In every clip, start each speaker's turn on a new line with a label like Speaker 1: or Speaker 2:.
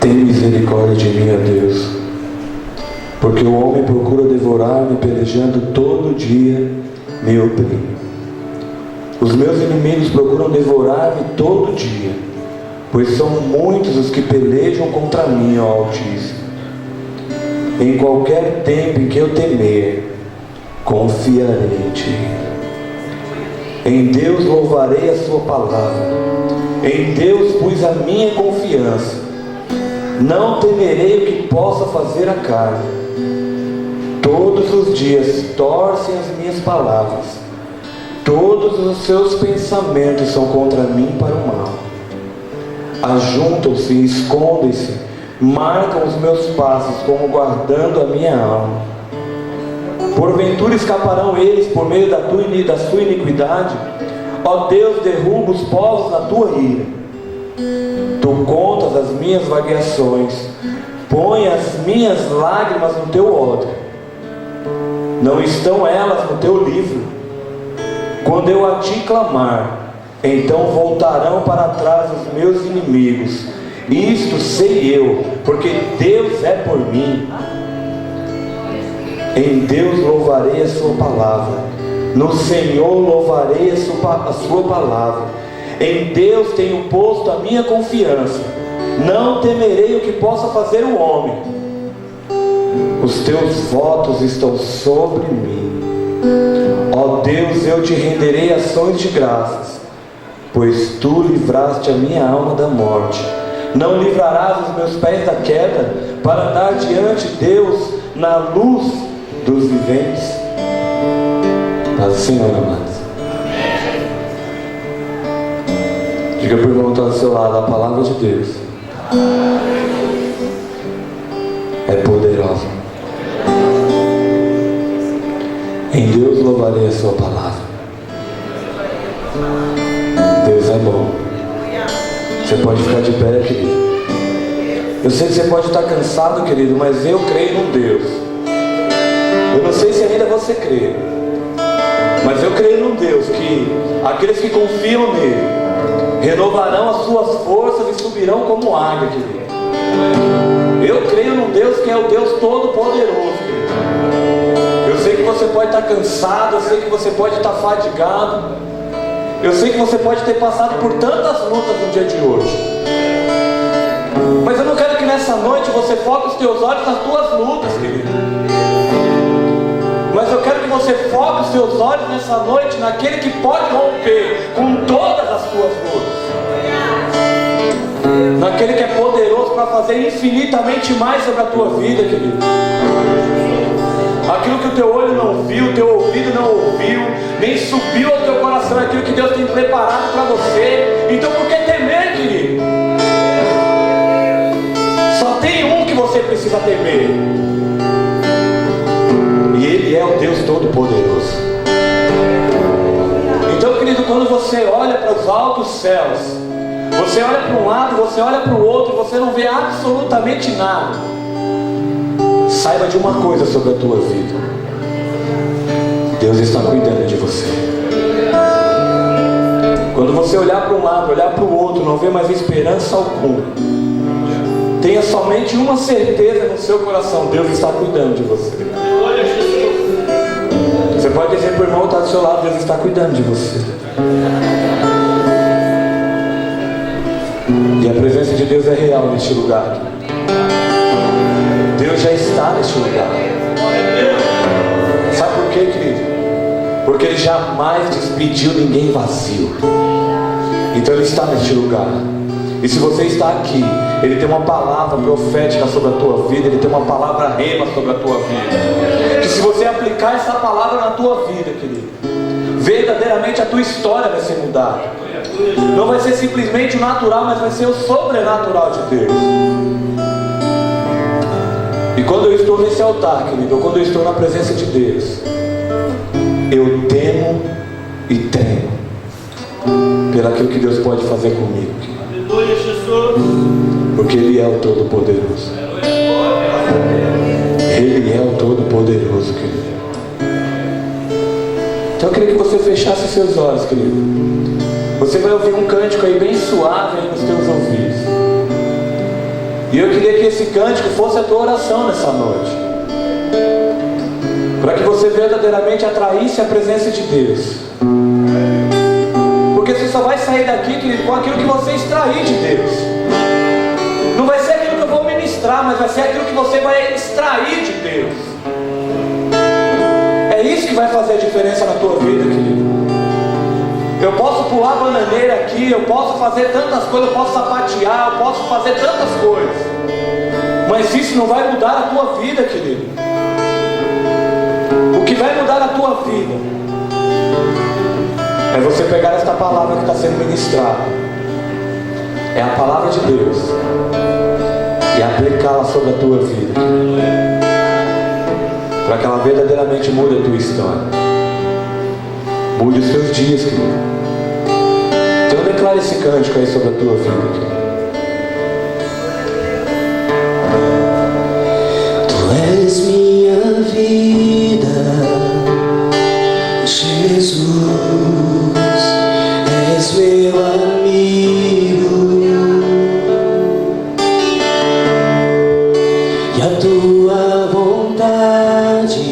Speaker 1: Tem misericórdia de mim, ó Deus, porque o homem procura devorar-me, pelejando todo dia me oprime. Os meus inimigos procuram devorar-me todo dia, pois são muitos os que pelejam contra mim, ó Altíssimo. Em qualquer tempo em que eu temer, confiarei em Ti. Em Deus louvarei a Sua palavra, em Deus pus a minha confiança. Não temerei o que possa fazer a carne. Todos os dias torcem as minhas palavras, todos os seus pensamentos são contra mim para o mal. Ajuntam-se e escondem-se, marcam os meus passos como guardando a minha alma. Porventura escaparão eles por meio da sua iniquidade? Ó Deus, derruba os povos na tua ira. Tu contas as minhas vagueações, põe as minhas lágrimas no teu odre. Não estão elas no teu livro? Quando eu a ti clamar, então voltarão para trás os meus inimigos. Isto sei eu, porque Deus é por mim. Em Deus louvarei a sua palavra, no Senhor louvarei a sua palavra. Em Deus tenho posto a minha confiança, não temerei o que possa fazer o homem. Os teus votos estão sobre mim. Ó Deus, eu te renderei ações de graças, pois tu livraste a minha alma da morte. Não livrarás os meus pés da queda, para andar diante de Deus na luz dos viventes. Paz do Senhor, amados. Diga para o irmão que está do seu lado: a palavra de Deus é poderosa. Em Deus louvarei a sua palavra. Deus é bom. Você pode ficar de pé, querido. Eu sei que você pode estar cansado, querido, mas eu creio num Deus. Eu não sei se ainda você crê, mas eu creio num Deus que aqueles que confiam nele renovarão as suas forças e subirão como águia, querido. Eu creio num Deus que é o Deus Todo-Poderoso, querido. Eu sei que você pode estar cansado, eu sei que você pode estar fadigado, eu sei que você pode ter passado por tantas lutas no dia de hoje, mas eu não quero que nessa noite você foque os teus olhos nas tuas lutas, querido. Mas eu quero que você foque os seus olhos nessa noite naquele que pode romper com todas as tuas lutas, naquele que é poderoso para fazer infinitamente mais sobre a tua vida, querido. Aquilo que o teu olho não viu, o teu ouvido não ouviu, nem subiu ao teu coração, é aquilo que Deus tem preparado para você. Então por que temer, querido? Só tem um que você precisa temer, e Ele é o Deus Todo-Poderoso. Então, querido, quando você olha para os altos céus, você olha para um lado, você olha para o outro, você não vê absolutamente nada, saiba de uma coisa sobre a tua vida: Deus está cuidando de você. Quando você olhar para um lado, olhar para o outro, não vê mais esperança alguma, tenha somente uma certeza no seu coração: Deus está cuidando de você. Você pode dizer para o irmão que está do seu lado: Deus está cuidando de você. E a presença de Deus é real neste lugar. Deus já está neste lugar. Sabe por quê, querido? Porque Ele jamais despediu ninguém vazio. Então Ele está neste lugar. E se você está aqui, Ele tem uma palavra profética sobre a tua vida, Ele tem uma palavra rema sobre a tua vida. Que se você aplicar essa palavra na tua vida, querido, verdadeiramente a tua história vai ser mudada. Não vai ser simplesmente o natural, mas vai ser o sobrenatural de Deus. E quando eu estou nesse altar, querido, ou quando eu estou na presença de Deus, eu temo e tremo pelaquilo que Deus pode fazer comigo, porque Ele é o Todo-Poderoso. Ele é o Todo-Poderoso, querido. Então eu queria que você fechasse seus olhos, querido. Você vai ouvir um cântico aí bem suave aí nos teus ouvidos. E eu queria que esse cântico fosse a tua oração nessa noite, para que você verdadeiramente atraísse a presença de Deus. Porque você só vai sair daqui, querido, com aquilo que você extrair de Deus. Não vai ser aquilo que eu vou ministrar, mas vai ser aquilo que você vai extrair de Deus. É isso que vai fazer a diferença na tua vida, querido. Eu posso pular bananeira aqui, eu posso fazer tantas coisas, eu posso sapatear, eu posso fazer tantas coisas, mas isso não vai mudar a tua vida, querido. O que vai mudar a tua vida é você pegar esta palavra que está sendo ministrada, é a palavra de Deus, e aplicá-la sobre a tua vida, para que ela verdadeiramente mude a tua história, mude os teus dias, querido. Então declare esse cântico aí sobre a tua vida, querido.
Speaker 2: Tu és minha vida, Jesus, és meu amigo, e a tua vontade,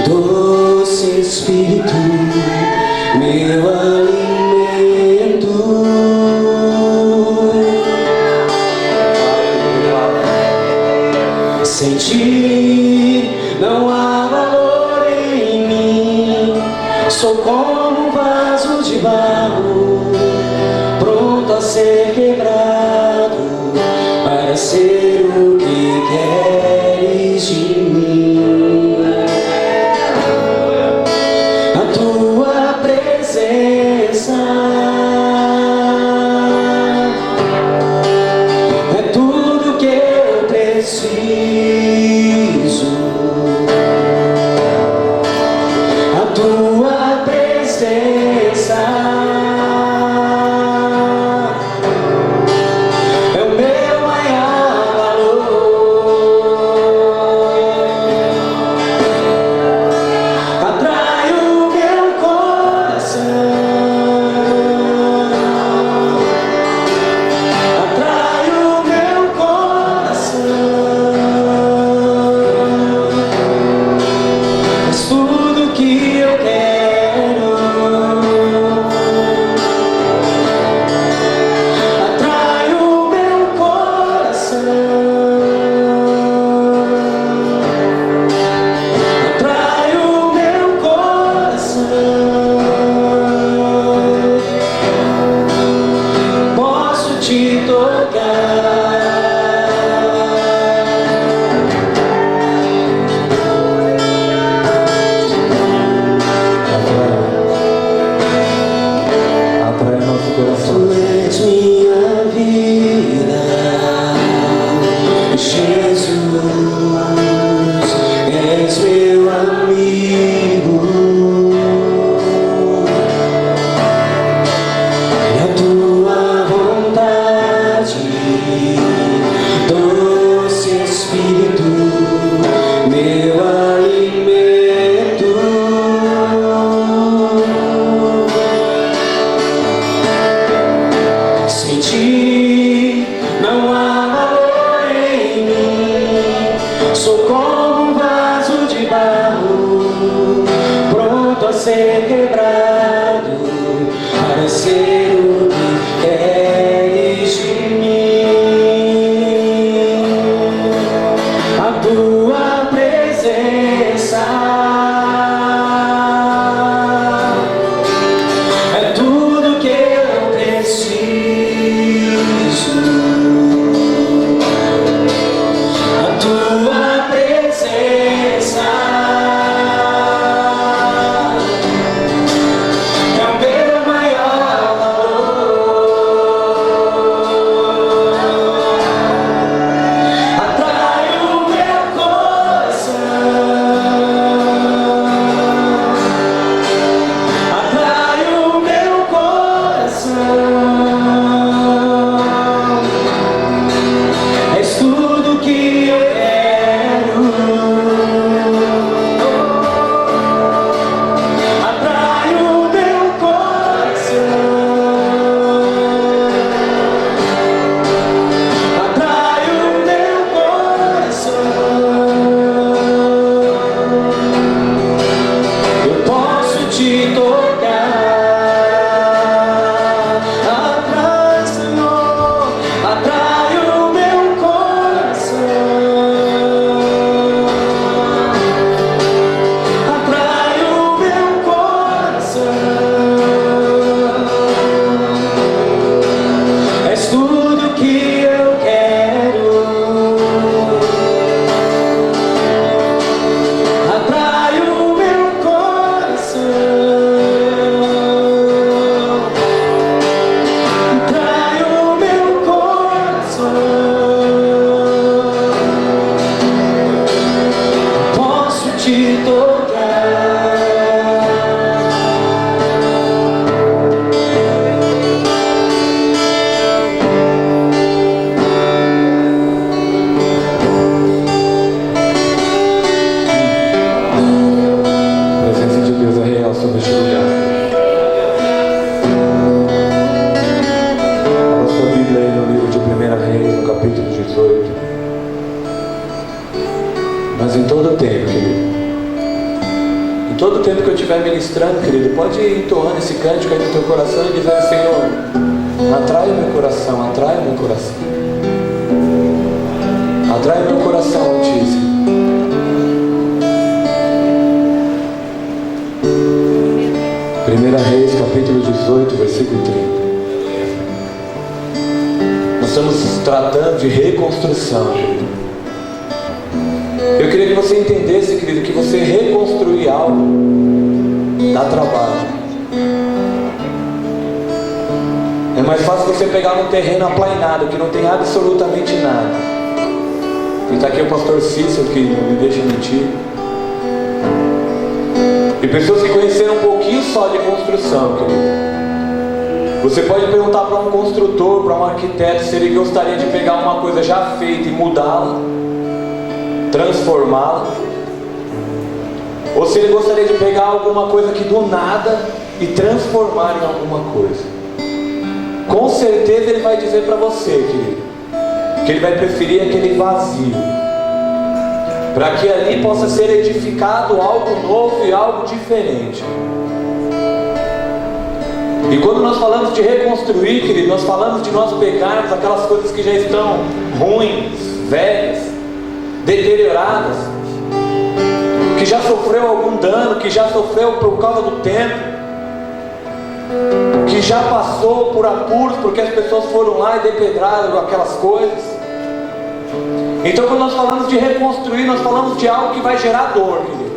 Speaker 2: doce Espírito, meu alimento. Sem ti não há valor em mim. Sou como um vaso de barro, pronto a ser quebrado, para ser o que queres de mim. A tua presença é tudo que eu preciso. A tua presença é o meu maior valor. Atrai o meu coração, atrai o meu coração. És tudo que eu quero. Atrai o meu coração, atrai o meu coração. Posso te tocar.
Speaker 1: Atrai nosso coração.
Speaker 2: Tu és minha vida, Jesus, és meu amigo, e a tua vontade, doce Espírito, meu alimento. Sem ti não há valor em mim. Sou como um vaso de barro, pronto a ser quebrado, para ser o que queres de mim. A tua presença é tudo que eu preciso.
Speaker 1: Reis, no capítulo 18. Mas em todo o tempo, querido, em todo o tempo que eu estiver ministrando, querido, pode ir entoando esse cântico aí no teu coração e dizer: Senhor, atrai o meu coração, atrai o meu coração. Atrai o meu coração, Altíssimo. 1 Reis, capítulo 18, versículo 30. Nós estamos tratando de reconstrução, querido. Eu queria que você entendesse, querido, que você reconstruir algo dá trabalho. É mais fácil você pegar um terreno aplainado, que não tem absolutamente nada. E está aqui o pastor Cícero, que não me deixa mentir. E pessoas que conheceram um pouquinho só de construção, querido. Você pode perguntar para um construtor, para um arquiteto, se ele gostaria de pegar uma coisa já feita e mudá-la, transformá-la, ou se ele gostaria de pegar alguma coisa aqui do nada e transformar em alguma coisa. Com certeza ele vai dizer para você, querido, que ele vai preferir aquele vazio, para que ali possa ser edificado algo novo e algo diferente. E quando nós falamos de reconstruir, querido, nós falamos de nós pegarmos aquelas coisas que já estão ruins, velhas, deterioradas, que já sofreu algum dano, que já sofreu por causa do tempo, que já passou por apuros, porque as pessoas foram lá e depedraram aquelas coisas. Então quando nós falamos de reconstruir, nós falamos de algo que vai gerar dor, querido.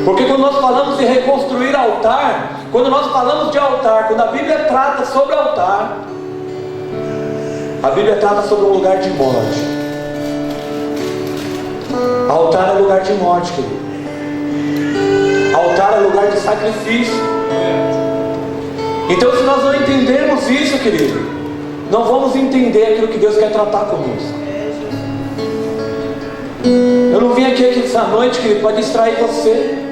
Speaker 1: Porque quando nós falamos de reconstruir altar, quando nós falamos de altar, quando a Bíblia trata sobre altar, a Bíblia trata sobre um lugar de morte. Altar é lugar de morte, querido. Altar é lugar de sacrifício. Então se nós não entendermos isso, querido, não vamos entender aquilo que Deus quer tratar conosco. Eu não vim aqui essa noite, querido, para distrair você.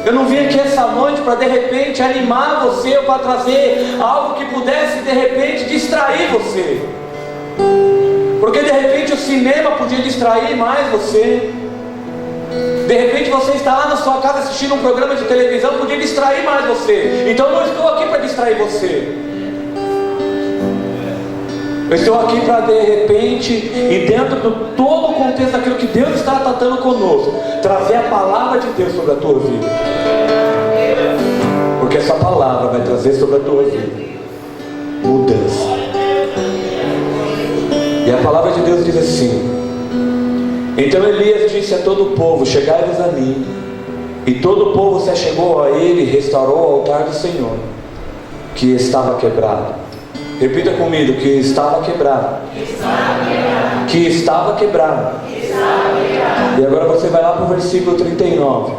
Speaker 1: Eu não vim aqui essa noite para de repente animar você, ou para trazer algo que pudesse de repente distrair você. Porque de repente o cinema podia distrair mais você. De repente você está lá na sua casa assistindo um programa de televisão, podia distrair mais você. Então eu não estou aqui para distrair você. Eu estou aqui para de repente, e dentro de todo o contexto daquilo que Deus está tratando conosco, trazer a palavra de Deus sobre a tua vida. Porque essa palavra vai trazer sobre a tua vida mudança. E a palavra de Deus diz assim: então Elias disse a todo o povo: chegai-vos a mim. E todo o povo se achegou a ele e restaurou o altar do Senhor, que estava quebrado. Repita comigo: que estava quebrado. Que estava quebrado. E agora você vai lá para o versículo 39,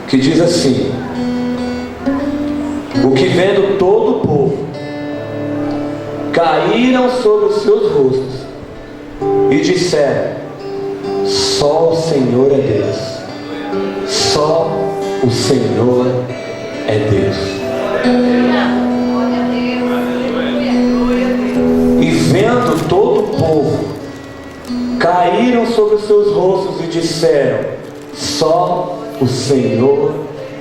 Speaker 1: que diz assim: o que vendo todo o povo, caíram sobre os seus rostos e disseram: só o Senhor é Deus. Só o Senhor é Deus. E vendo todo o povo, caíram sobre os seus rostos e disseram: só o Senhor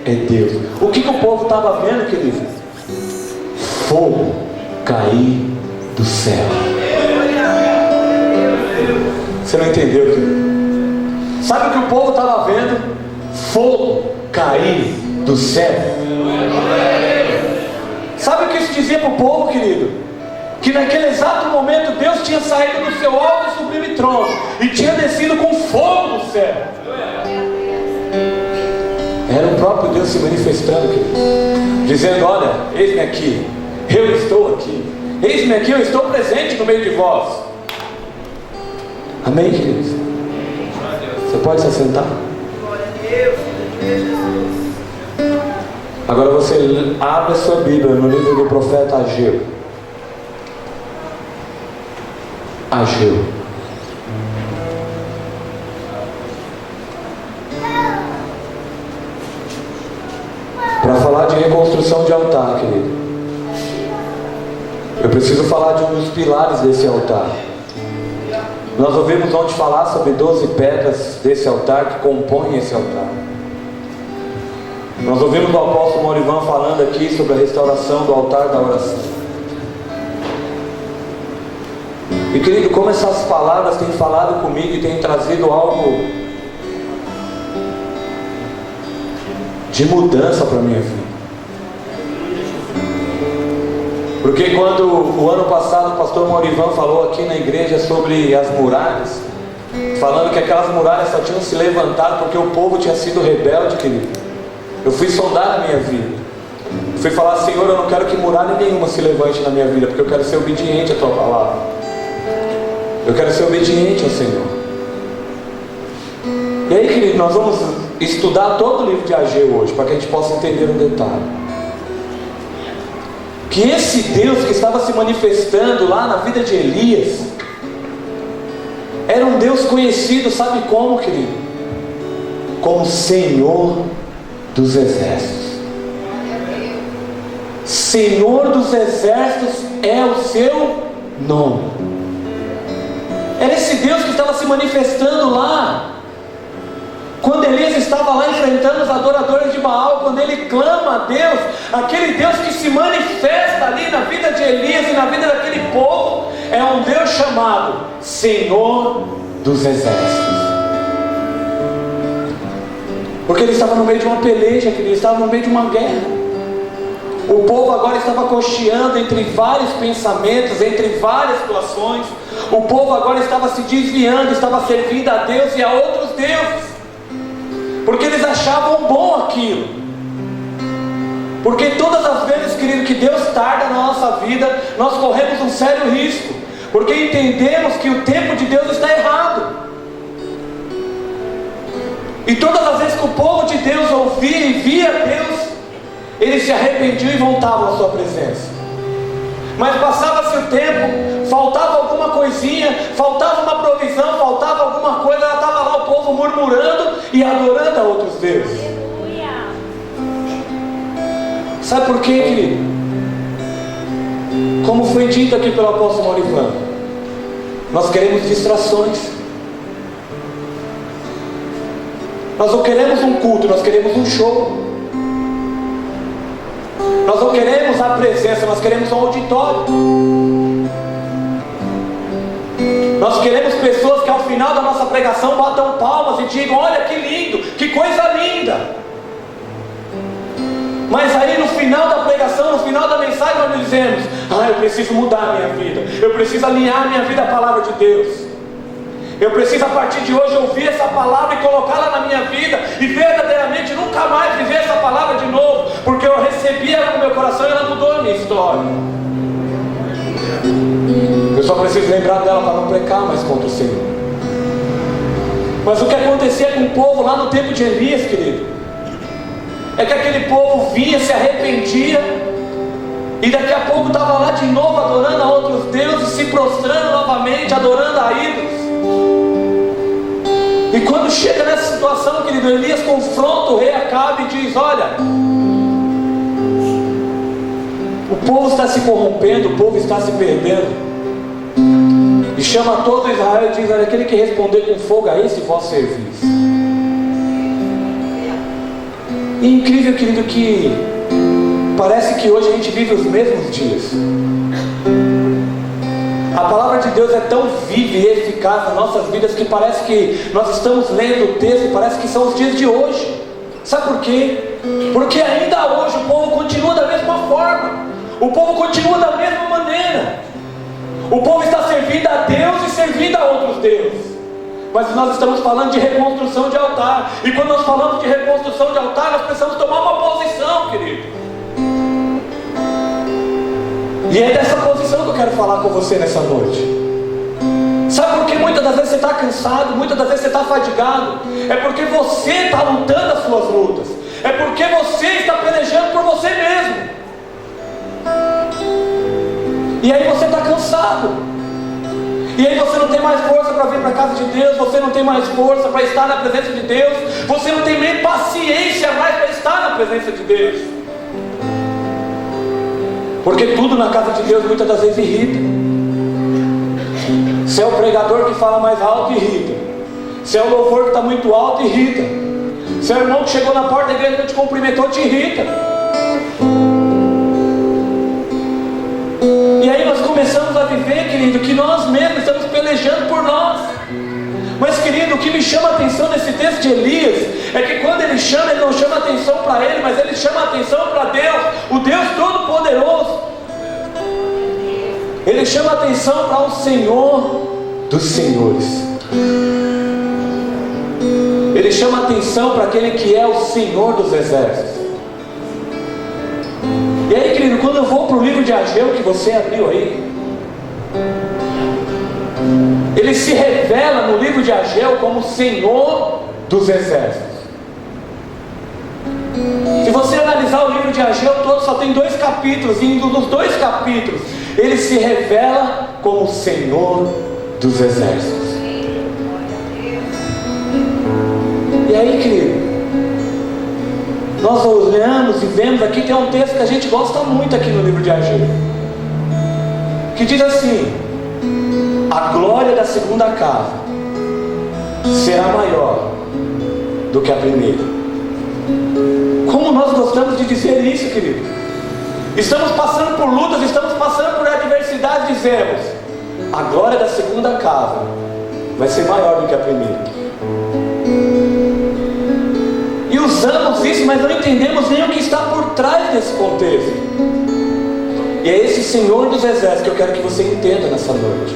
Speaker 1: é Deus. O que o povo estava vendo, querido? Fogo cair do céu. Você não entendeu, querido? Sabe o que o povo estava vendo? Fogo cair do céu. Sabe o que isso dizia para o povo, querido? Que naquele exato momento Deus tinha saído do seu alto e sublime trono e tinha descido com fogo do céu. Era o próprio Deus se manifestando, querido, dizendo: olha, eis-me aqui, eu estou aqui, eis-me aqui, eu estou presente no meio de vós. Amém, queridos? Você pode se assentar? Agora você abre a sua Bíblia no livro do profeta Ageu. Ageu. Para falar de reconstrução de altar, querido. Eu preciso falar de um dos pilares desse altar. Nós ouvimos ontem falar sobre 12 pedras desse altar que compõem esse altar. Nós ouvimos o apóstolo Morivan falando aqui sobre a restauração do altar da oração. E querido, como essas palavras têm falado comigo e têm trazido algo de mudança para a minha vida. Porque quando o ano passado o pastor Morivan falou aqui na igreja sobre as muralhas, falando que aquelas muralhas só tinham se levantado porque o povo tinha sido rebelde, querido, eu fui sondar a minha vida. Fui falar: Senhor, eu não quero que muralha nenhuma se levante na minha vida, porque eu quero ser obediente à Tua palavra. Eu quero ser obediente ao Senhor. E aí, querido, nós vamos estudar todo o livro de Ageu hoje, para que a gente possa entender um detalhe. Que esse Deus que estava se manifestando lá na vida de Elias, era um Deus conhecido, sabe como, querido? Como Senhor dos Exércitos. Senhor dos Exércitos é o seu nome. Era esse Deus que estava se manifestando lá, quando Elias estava lá enfrentando os adoradores de Baal, quando ele clama a Deus, aquele Deus que se manifesta ali na vida de Elias e na vida daquele povo, é um Deus chamado Senhor dos Exércitos. Porque ele estava no meio de uma peleja, ele estava no meio de uma guerra. O povo agora estava cocheando entre vários pensamentos, entre várias situações. O povo agora estava se desviando, estava servindo a Deus e a outros deuses, porque eles achavam bom aquilo. Porque todas as vezes, querido, que Deus tarda na nossa vida, nós corremos um sério risco, porque entendemos que o tempo de Deus está errado. E todas as vezes que o povo de Deus ouvia e via Deus, eles se arrependiam e voltavam à sua presença. Mas passava-se o tempo, faltava alguma coisinha, faltava uma provisão, faltava alguma coisa, ela estava lá o povo murmurando e adorando a outros deuses. Sabe por quê, querido? Como foi dito aqui pelo apóstolo Morivan, nós queremos distrações. Nós não queremos um culto, nós queremos um show. Nós não queremos a presença, nós queremos um auditório. Nós queremos pessoas que ao final da nossa pregação batam palmas e digam: olha que lindo, que coisa linda. Mas aí no final da pregação, no final da mensagem, nós dizemos: eu preciso mudar a minha vida, eu preciso alinhar a minha vida à palavra de Deus. Eu preciso a partir de hoje ouvir essa palavra e colocá-la na minha vida e verdadeiramente nunca mais viver essa palavra de novo, porque eu recebi ela no meu coração e ela mudou a minha história. Eu só preciso lembrar dela para não pecar mais contra o Senhor. Mas o que acontecia com o povo lá no tempo de Elias, querido, é que aquele povo vinha, se arrependia e daqui a pouco estava lá de novo adorando a outros deuses, se prostrando novamente, adorando a ídolos. E quando chega nessa situação, querido, Elias confronta o rei Acabe e diz: olha, o povo está se corrompendo, o povo está se perdendo. E chama todo Israel e diz: olha, aquele que responder com fogo a esse vosso serviço. E é incrível, querido, que parece que hoje a gente vive os mesmos dias. A palavra de Deus é tão viva e eficaz nas nossas vidas que parece que nós estamos lendo o texto e parece que são os dias de hoje. Sabe por quê? Porque ainda hoje o povo continua da mesma forma, o povo continua da mesma maneira. O povo está servindo a Deus e servindo a outros deuses. Mas nós estamos falando de reconstrução de altar, e quando nós falamos de reconstrução de altar, nós precisamos tomar uma posição, querido. E é dessa posição que eu quero falar com você nessa noite. Sabe por que muitas das vezes você está cansado, muitas das vezes você está fadigado? É porque você está lutando as suas lutas. É porque você está pelejando por você mesmo. E aí você está cansado. E aí você não tem mais força para vir para a casa de Deus. Você não tem mais força para estar na presença de Deus. Você não tem nem paciência mais para estar na presença de Deus. Porque tudo na casa de Deus muitas das vezes irrita. Se é o pregador que fala mais alto, irrita. Se é o louvor que está muito alto, irrita. Se é o irmão que chegou na porta da igreja e não te cumprimentou, te irrita. E aí nós começamos a viver, querido, que nós mesmos estamos pelejando por nós. Mas, querido, o que me chama a atenção nesse texto de Elias é que quando ele chama, ele não chama atenção para ele, mas ele chama atenção para Deus, o Deus Todo-Poderoso. Ele chama atenção para o Senhor dos Senhores. Ele chama atenção para aquele que é o Senhor dos Exércitos. E aí, querido, quando eu vou para o livro de Ageu, que você abriu aí, ele se revela no livro de Ageu como Senhor dos Exércitos. Se você analisar o livro de Ageu todo, só tem 2 capítulos, e nos 2 capítulos ele se revela como Senhor dos Exércitos. E aí, querido, nós olhamos e vemos aqui, tem um texto que a gente gosta muito aqui no livro de Ageu, que diz assim: a glória da segunda casa será maior do que a primeira. Como nós gostamos de dizer isso, querido. Estamos passando por lutas, estamos passando por adversidades, dizemos: a glória da segunda casa vai ser maior do que a primeira. E usamos isso, mas não entendemos nem o que está por trás desse contexto. E é esse Senhor dos Exércitos que eu quero que você entenda nessa noite.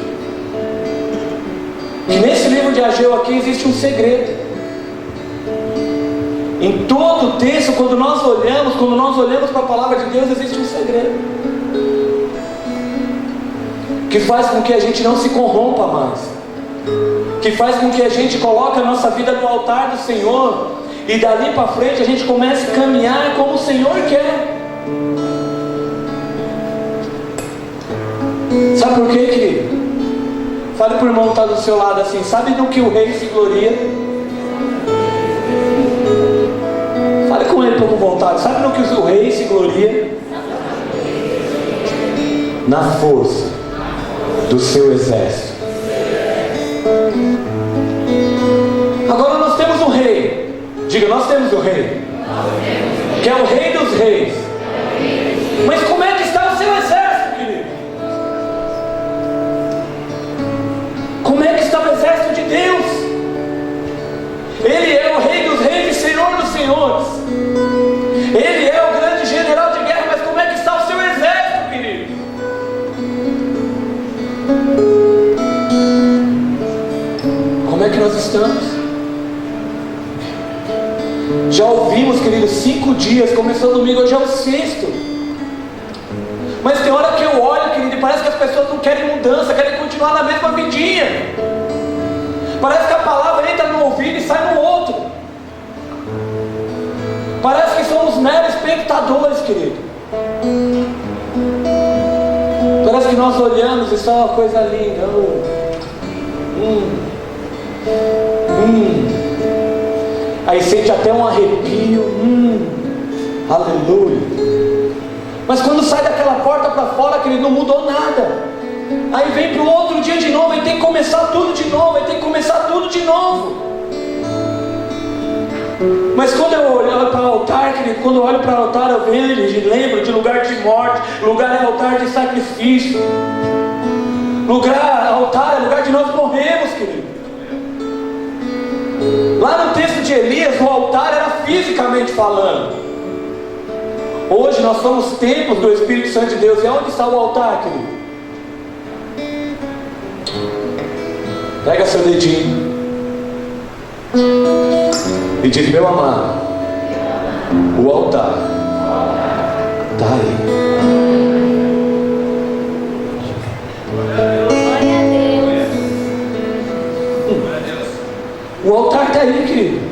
Speaker 1: Que nesse livro de Ageu aqui existe um segredo. Em todo o texto, quando nós olhamos para a palavra de Deus, existe um segredo que faz com que a gente não se corrompa mais, que faz com que a gente coloque a nossa vida no altar do Senhor, e dali para frente a gente comece a caminhar como o Senhor quer. Sabe por quê, querido? Fale para o irmão que está do seu lado assim: sabe no que o rei se gloria? Fale com ele com vontade. Sabe no que o rei se gloria? Na força do seu exército. Agora nós temos um rei. Diga, nós temos um rei, que é o rei dos reis. Mas como é que está o seu exército, querido? Como é que está o exército de Deus? Ele é o rei dos reis e Senhor dos senhores. Ele é o grande general de guerra, mas como é que está o seu exército, querido? Como é que nós estamos? Já ouvimos, querido, 5 dias, começou domingo, hoje é o 6º. Mas tem hora que eu olho, querido, e parece que as pessoas não querem mudança, querem continuar na mesma vidinha. Parece que a palavra entra no ouvido e sai no outro. Parece que somos meros espectadores, querido. Parece que nós olhamos e só uma coisa linda. Aí sente até um arrepio. Aleluia. Mas quando sai daquela porta para fora, querido, não mudou nada. Aí vem para o outro dia de novo, aí tem que começar tudo de novo, Mas quando eu olho para o altar, querido, quando eu olho para o altar, eu lembro de lugar de morte. Lugar é altar de sacrifício. Altar é lugar de nós morremos, querido. Lá no texto de Elias, o altar era fisicamente falando. Hoje nós somos templos do Espírito Santo de Deus. E onde está o altar, querido? Pega seu dedinho e diz: meu amado, o altar está aí. O altar está aí, querido.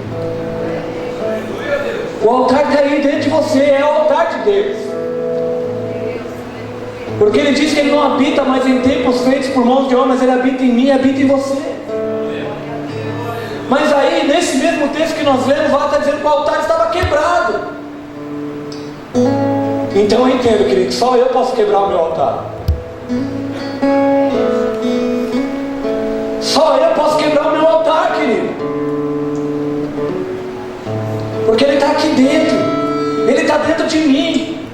Speaker 1: O altar está aí dentro de você, é o altar de Deus. Porque ele diz que ele não habita mais em templos feitos por mãos de homens, ele habita em mim, habita em você. Mas aí, nesse mesmo texto que nós lemos, lá está dizendo que o altar estava quebrado. Então eu entendo, querido, que só eu posso quebrar o meu altar. Só eu posso quebrar o meu altar, querido. Porque Ele está aqui dentro. Ele está dentro de mim.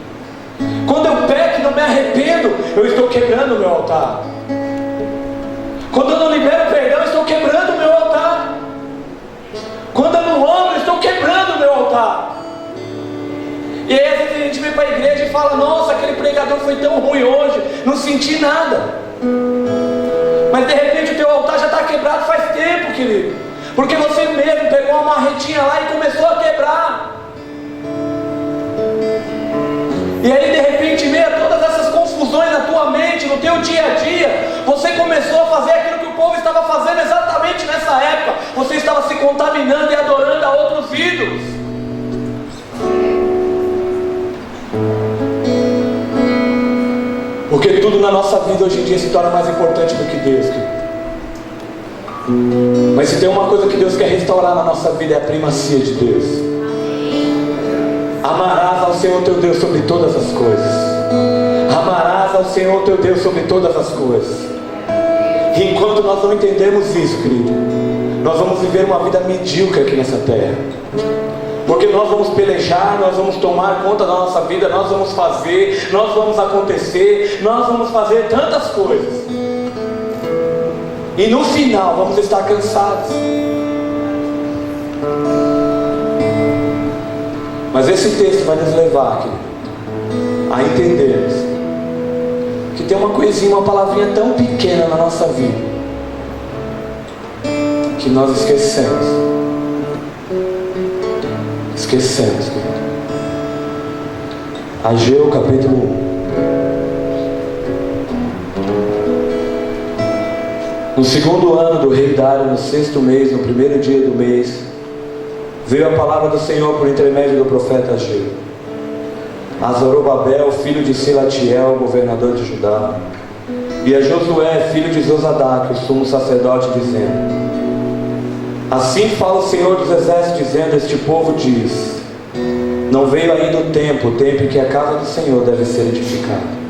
Speaker 1: Quando eu peco e não me arrependo, eu estou quebrando o meu altar. Quando eu não libero perdão, eu estou quebrando o meu altar. Quando eu não amo, eu estou quebrando o meu altar. E aí às vezes a gente vem para a igreja e fala: nossa, aquele pregador foi tão ruim hoje, não senti nada. Mas de repente o teu altar já está quebrado faz tempo, querido. Porque você mesmo pegou uma marretinha lá e começou a quebrar. E aí de repente, meio a todas essas confusões na tua mente, no teu dia a dia, você começou a fazer aquilo que o povo estava fazendo exatamente nessa época. Você estava se contaminando e adorando a outros ídolos. Porque tudo na nossa vida hoje em dia se torna mais importante do que Deus, querido. Mas se tem uma coisa que Deus quer restaurar na nossa vida, é a primazia de Deus. Amarás ao Senhor teu Deus sobre todas as coisas. Amarás ao Senhor teu Deus sobre todas as coisas. E enquanto nós não entendemos isso, querido, nós vamos viver uma vida medíocre aqui nessa terra. Porque nós vamos pelejar, nós vamos tomar conta da nossa vida, nós vamos fazer, nós vamos acontecer, nós vamos fazer tantas coisas. E no final vamos estar cansados. Mas esse texto vai nos levar, querido, a entendermos que tem uma coisinha, uma palavrinha tão pequena na nossa vida, que nós esquecemos. Esquecemos, querido. Ageu capítulo 1. No segundo ano do rei Dário, no 6º mês, no primeiro dia do mês, veio a palavra do Senhor por intermédio do profeta Ageu a Zorobabel, filho de Selatiel, governador de Judá, e a Josué, filho de Zosadaque, o sumo sacerdote, dizendo: assim fala o Senhor dos exércitos, dizendo: este povo diz, não veio ainda o tempo em que a casa do Senhor deve ser edificada.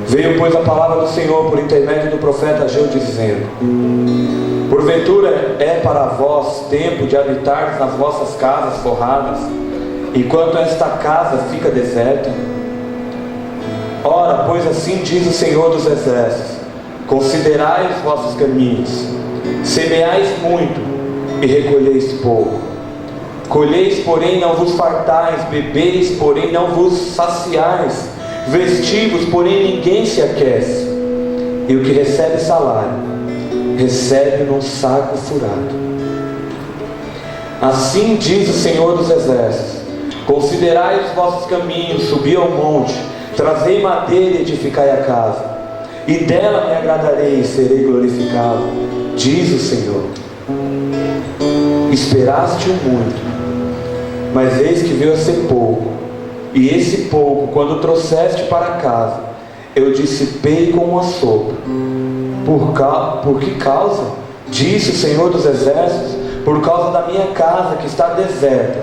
Speaker 1: Veio, pois, a palavra do Senhor por intermédio do profeta Ageu, dizendo: porventura é para vós tempo de habitar nas vossas casas forradas, enquanto esta casa fica deserta? Ora, pois assim diz o Senhor dos exércitos: considerai os vossos caminhos, semeais muito e recolheis pouco. Colheis, porém não vos fartais, bebeis, porém não vos saciais, vestivos, porém ninguém se aquece. E o que recebe salário, recebe num saco furado. Assim diz o Senhor dos exércitos: considerai os vossos caminhos, subi ao monte, trazei madeira e edificai a casa, e dela me agradarei e serei glorificado, diz o Senhor. Esperaste muito, mas eis que veio a ser pouco, e esse pouco, quando trouxeste para casa, eu dissipei com uma sopro. Por que causa? Disse o Senhor dos exércitos: por causa da minha casa que está deserta,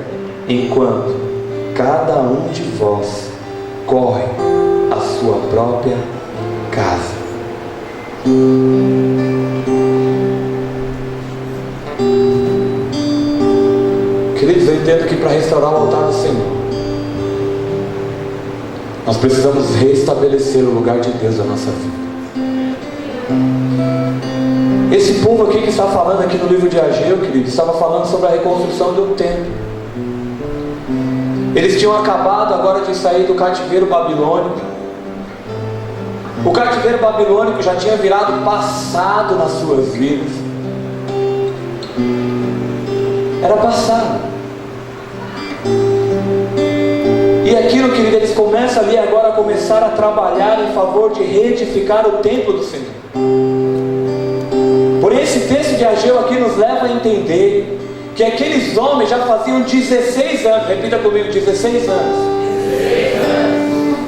Speaker 1: enquanto cada um de vós corre a sua própria casa. Queridos, eu entendo que para restaurar o altar do Senhor, nós precisamos restabelecer o lugar de Deus na nossa vida. Esse povo aqui que está falando aqui no livro de Ageu, querido, estava falando sobre a reconstrução do templo. Eles tinham acabado agora de sair do cativeiro babilônico. O cativeiro babilônico já tinha virado passado nas suas vidas. Era passado. E aquilo, querido, eles começam ali agora a começar a trabalhar em favor de reedificar o templo do Senhor. Porém, esse texto de Ageu aqui nos leva a entender que aqueles homens já faziam 16 anos, repita comigo, 16 anos,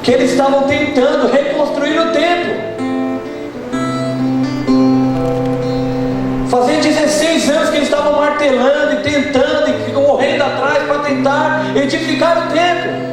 Speaker 1: que eles estavam tentando reconstruir o templo. Fazia 16 anos que eles estavam martelando e tentando, e ficam correndo atrás para tentar edificar o templo.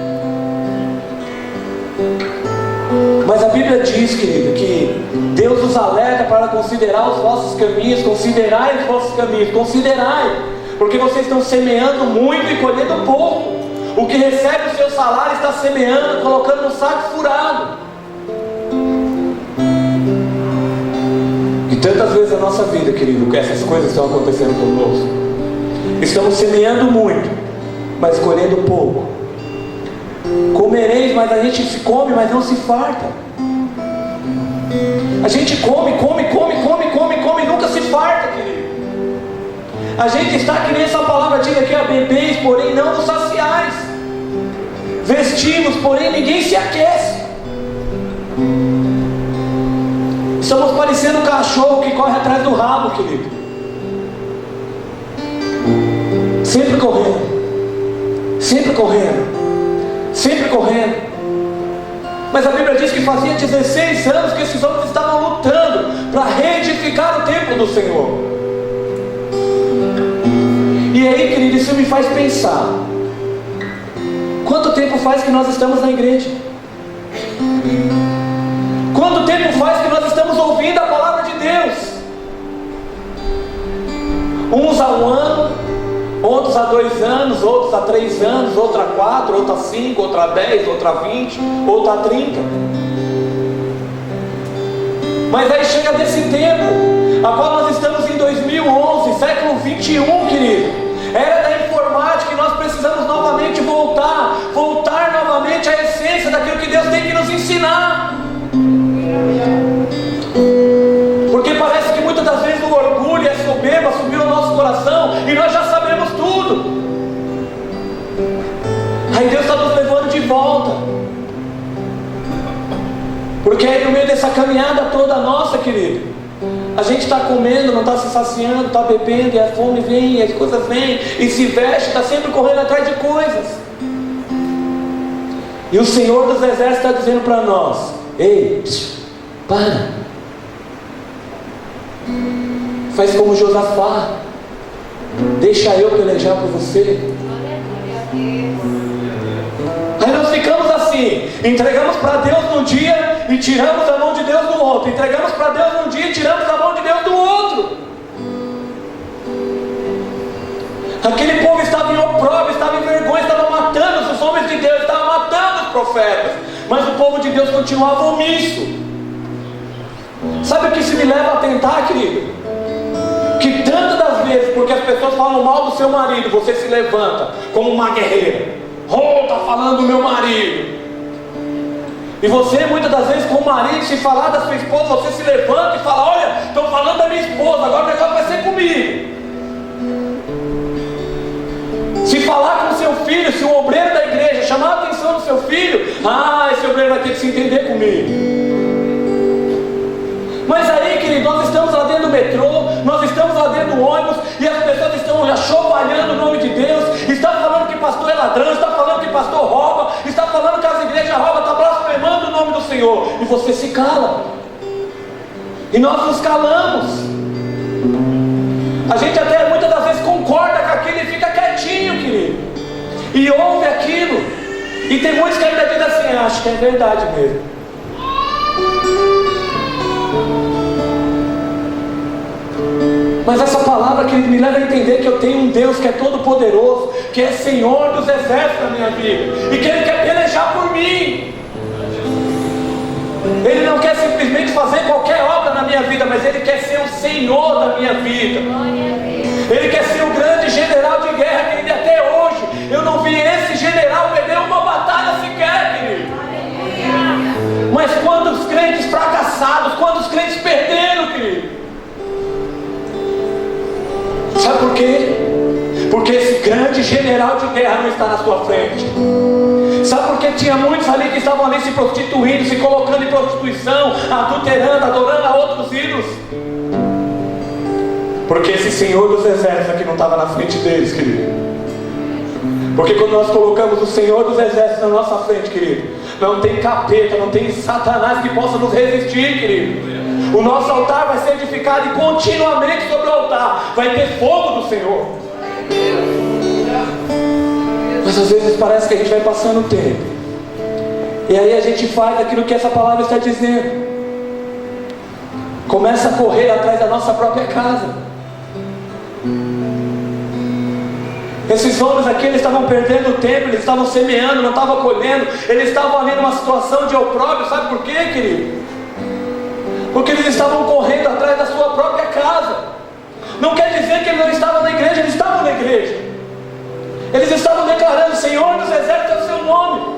Speaker 1: Mas a Bíblia diz, querido, que Deus os alerta para considerar os vossos caminhos. Considerai os vossos caminhos, considerai, porque vocês estão semeando muito e colhendo pouco. O que recebe o seu salário está semeando, colocando no saco furado. E tantas vezes na nossa vida, querido, que essas coisas estão acontecendo conosco. Estamos semeando muito, mas colhendo pouco. Comereis, mas a gente se come, mas não se farta. A gente come e nunca se farta, querido. A gente está, que nem essa palavra diz aqui, a bebeis, porém não vos saciais. Vestimos, porém ninguém se aquece. Estamos parecendo um cachorro que corre atrás do rabo, querido. Sempre correndo, sempre correndo, sempre correndo. Mas a Bíblia diz que fazia 16 anos que esses homens estavam lutando para reedificar o templo do Senhor. E aí, querido, isso me faz pensar: quanto tempo faz que nós estamos na igreja? Quanto tempo faz que nós estamos ouvindo a palavra de Deus? Uns há 1 ano, outros há 2 anos, outros há 3 anos, outros há 4, outros há 5, outros há 10, outros há 20, outros há 30. Mas aí chega desse tempo, agora nós estamos em 2011, século 21, querido. Era da informática e nós precisamos novamente voltar novamente à essência daquilo que Deus tem que nos ensinar. Porque parece que muitas das vezes o orgulho e a soberba subiu ao nosso coração e nós já sabemos tudo. Aí Deus está nos levando de volta. Porque aí no meio dessa caminhada toda nossa, querido, a gente está comendo, não está se saciando, está bebendo, e a fome vem, e as coisas vêm, e se veste, está sempre correndo atrás de coisas. E o Senhor dos Exércitos está dizendo para nós: ei, para. Faz como Josafá. Deixa eu pelejar por você. Aí nós ficamos assim, entregamos para Deus num dia e tiramos a mão de Deus no outro. Entregamos para Deus num dia e tiramos a mão de Deus no outro. Aquele povo estava em opróbrio, estava em vergonha, estava matando os homens de Deus, estava matando os profetas. Mas o povo de Deus continuava omisso. Sabe o que isso me leva a tentar, querido? Que tantas das vezes, porque as pessoas falam mal do seu marido, você se levanta como uma guerreira. Oh, está falando do meu marido. E você muitas das vezes com o marido, se falar da sua esposa, você se levanta e fala: olha, estão falando da minha esposa, agora o negócio vai ser comigo. Se falar com o seu filho, se o obreiro da igreja chamar a atenção do seu filho, esse obreiro vai ter que se entender comigo. Mas aí, querido, nós estamos lá dentro do metrô, nós estamos lá dentro do ônibus, e as pessoas estão achovalhando o nome de Deus, está falando que pastor é ladrão, está falando que pastor rouba, está falando que as igrejas roubam, está blasfemando o nome do Senhor, e você se cala. E nós nos calamos. A gente até muitas das vezes concorda com aquilo e fica quietinho, querido, e ouve aquilo. E tem muitos que ainda dizem assim: acho que é verdade mesmo. Mas essa palavra, querido, me leva a entender que eu tenho um Deus que é todo poderoso, que é Senhor dos exércitos da minha vida, e que Ele quer pelejar por mim. Ele não quer simplesmente fazer qualquer obra na minha vida, mas Ele quer ser o Senhor da minha vida. Ele quer ser o grande general de guerra, querido. Até hoje eu não vi esse general perder uma batalha sequer, querido. Mas quando os crentes fracassados, quando os crentes perderam, querido, sabe por quê? Porque esse grande general de guerra não está na sua frente. Sabe por que tinha muitos ali que estavam ali se prostituindo, se colocando em prostituição, adulterando, adorando a outros ídolos? Porque esse Senhor dos exércitos aqui não estava na frente deles, querido. Porque quando nós colocamos o Senhor dos exércitos na nossa frente, querido, não tem capeta, não tem Satanás que possa nos resistir, querido. O nosso altar vai ser edificado, e continuamente sobre o altar vai ter fogo do Senhor. Mas às vezes parece que a gente vai passando o tempo E aí a gente faz aquilo que essa palavra está dizendo. Começa a correr atrás da nossa própria casa. Esses homens aqui, eles estavam perdendo tempo, eles estavam semeando, não estavam colhendo, eles estavam ali numa situação de opróbrio. Sabe por quê, querido? Porque eles estavam correndo atrás da sua própria casa. Não quer dizer que eles não estavam na igreja, eles estavam na igreja. Eles estavam declarando: Senhor dos exércitos é o seu nome.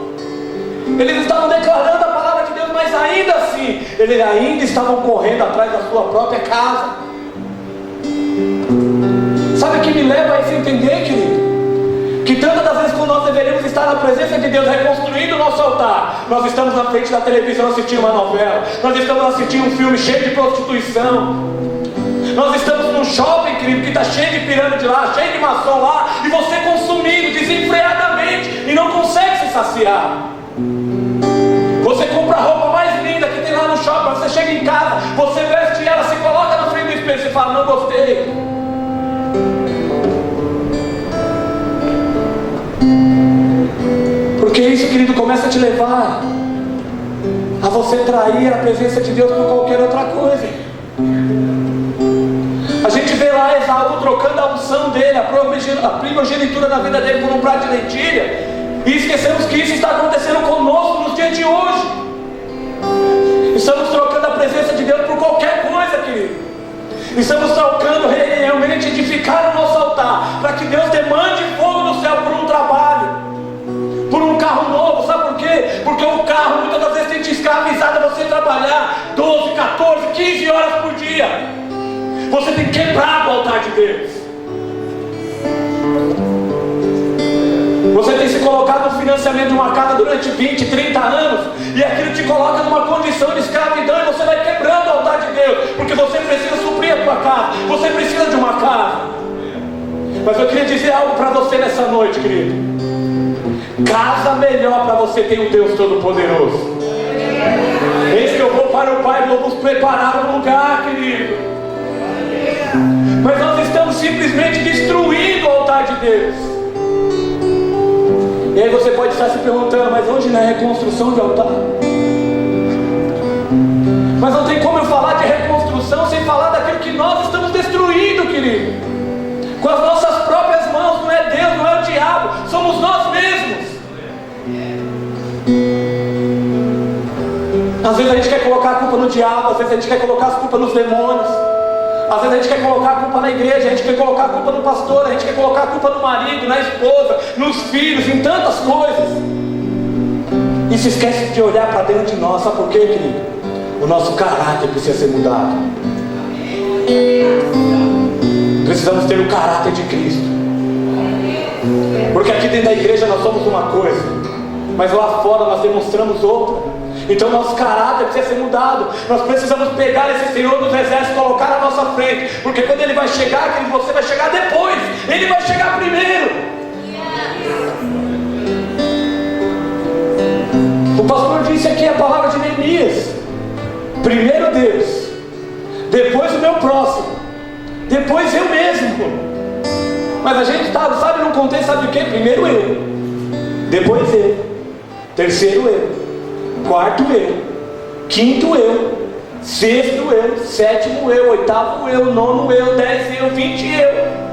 Speaker 1: Eles estavam declarando a palavra de Deus, mas ainda assim, eles ainda estavam correndo atrás da sua própria casa. Sabe o que me leva a isso entender, querido? Que tantas das vezes quando nós deveríamos estar na presença de Deus, reconstruindo o nosso altar, nós estamos na frente da televisão assistindo uma novela, nós estamos assistindo um filme cheio de prostituição, nós estamos num shopping, querido, que está cheio de pirâmide lá, cheio de maçom lá, e você consumindo desenfreadamente e não consegue se saciar. Você compra a roupa mais linda que tem lá no shopping, você chega em casa, você veste ela, se coloca na frente do espelho e fala: não gostei. Porque isso, querido, começa a te levar a você trair a presença de Deus por qualquer outra coisa. A gente vê lá Esaú trocando a unção dele, a primogenitura da vida dele por um prato de lentilha, e esquecemos que isso está acontecendo conosco nos dias de hoje. Estamos trocando a presença de Deus por qualquer coisa, querido. Estamos trocando realmente edificar o nosso altar, para que Deus demande fogo do céu por um trabalho, por um carro novo. Sabe por quê? Porque o carro muitas das vezes tem te escravizado a você trabalhar 12, 14, 15 horas por dia. Você tem quebrado o altar de Deus. Você tem se colocado no financiamento de uma casa durante 20, 30 anos, e aquilo te coloca numa condição de escravidão, e você vai quebrando o altar de Deus, porque você precisa suprir a tua casa, você precisa de uma casa. Mas eu queria dizer algo para você nessa noite, querido. Casa melhor para você tem o Deus Todo-Poderoso. Eis que eu vou para o Pai e vou nos preparar um lugar, querido. Mas nós estamos simplesmente destruindo o altar de Deus. E aí você pode estar se perguntando: mas hoje não é reconstrução de altar? Mas não tem como eu falar de reconstrução sem falar daquilo que nós estamos destruindo, querido. Com as nossas próprias mãos. Não é Deus, não é o diabo, somos nós mesmos. Às vezes a gente quer colocar a culpa no diabo, às vezes a gente quer colocar a culpa nos demônios, às vezes a gente quer colocar a culpa na igreja, a gente quer colocar a culpa no pastor, a gente quer colocar a culpa no marido, na esposa, nos filhos, em tantas coisas, e se esquece de olhar para dentro de nós. Sabe por quê, querido? O nosso caráter precisa ser mudado. Precisamos ter o caráter de Cristo. Porque aqui dentro da igreja nós somos uma coisa, mas lá fora nós demonstramos outra. Então nosso caráter precisa ser mudado. Nós precisamos pegar esse Senhor dos exércitos e colocar à nossa frente. Porque quando Ele vai chegar, querido, você vai chegar depois. Ele vai chegar primeiro. O pastor disse aqui a palavra de Neemias: primeiro Deus, depois o meu próximo, depois eu mesmo. Mas a gente está, sabe, num contexto, sabe o que? Primeiro eu, depois eu, terceiro eu, quarto eu, quinto eu, sexto eu, sétimo eu, oitavo eu, nono eu, 10 eu, 20 eu.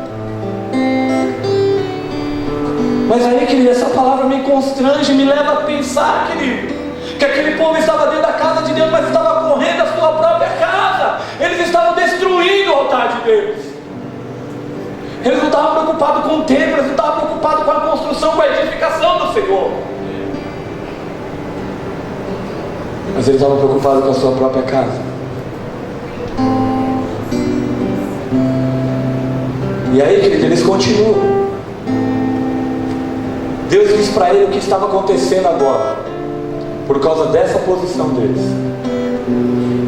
Speaker 1: Mas aí, querido, essa palavra me constrange, me leva a pensar, querido, que aquele povo estava dentro da casa de Deus, mas estava correndo a sua própria casa. Eles estavam destruindo o altar de Deus. Eles não estavam preocupados com o templo, eles não estavam preocupados com a construção, com a edificação do Senhor. Mas eles estavam preocupados com a sua própria casa. E aí, querido, eles continuam. Deus diz para ele o que estava acontecendo agora, por causa dessa posição deles.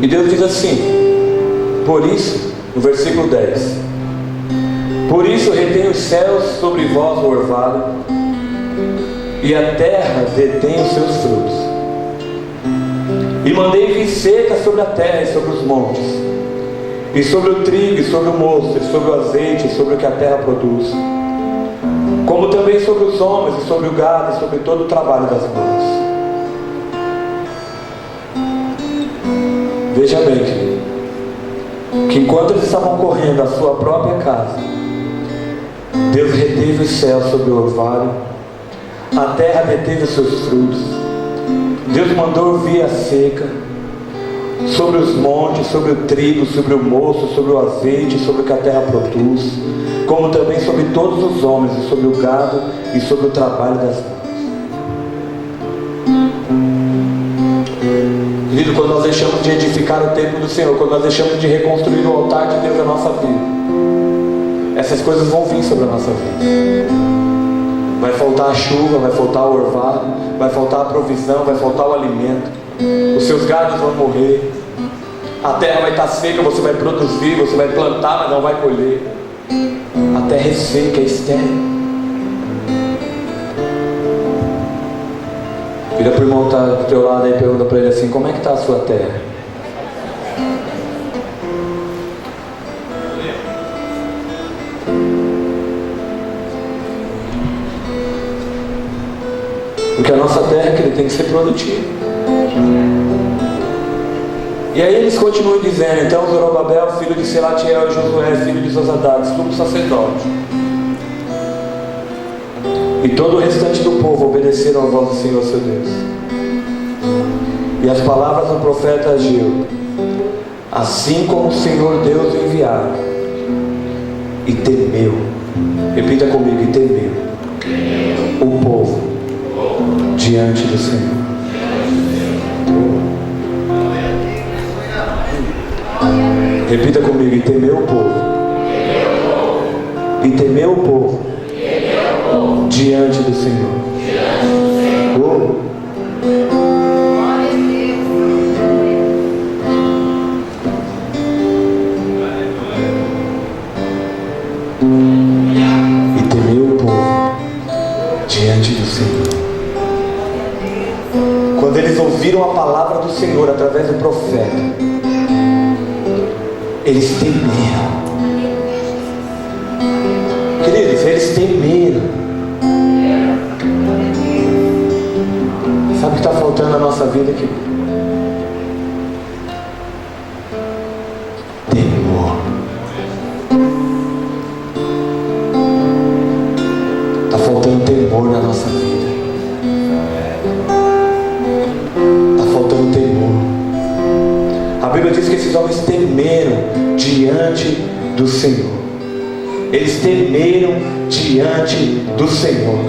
Speaker 1: E Deus diz assim: por isso, no versículo 10: por isso retém os céus sobre vós o orvalho, e a terra detém os seus frutos. E mandei vir seca sobre a terra e sobre os montes, e sobre o trigo, e sobre o mosto, e sobre o azeite, e sobre o que a terra produz, como também sobre os homens, e sobre o gado, e sobre todo o trabalho das mãos. Veja bem, querido, que enquanto eles estavam correndo à sua própria casa, Deus reteve o céu sobre o orvalho, a terra deteve os seus frutos, Deus mandou vir a seca sobre os montes, sobre o trigo, sobre o mosto, sobre o azeite, sobre o que a terra produz, como também sobre todos os homens, e sobre o gado e sobre o trabalho das mãos. Querido, quando nós deixamos de edificar o templo do Senhor, quando nós deixamos de reconstruir o altar de Deus na nossa vida, essas coisas vão vir sobre a nossa vida. Vai faltar a chuva, vai faltar o orvalho, vai faltar a provisão, vai faltar o alimento. Os seus gados vão morrer. A terra vai estar seca, você vai produzir, você vai plantar, mas não vai colher. A terra é seca, é estéril. Vira para o irmão que está do teu lado aí e pergunta para ele assim: como é que está a sua terra? Porque a nossa terra, que ele tem que ser produtiva. E aí eles continuam dizendo: então Zorobabel, filho de Selatiel, e Josué, filho de Zosadac, sumo sacerdote, e todo o restante do povo obedeceram à voz do Senhor seu Deus. E as palavras do profeta Ageu, assim como o Senhor Deus o enviara, e temeu, repita comigo, e temeu o povo diante do Senhor. Repita comigo, e temeu o povo. E temeu o povo diante do Senhor. Oh. E temeu o povo diante do Senhor. Quando eles ouviram a palavra do Senhor através do profeta, eles temeram. Queridos, eles temeram. Sabe o que está faltando na nossa vida aqui? Temor. Está faltando temor na nossa vida. Está faltando temor. A Bíblia diz que esses homens temeram diante do Senhor. Eles temeram diante do Senhor.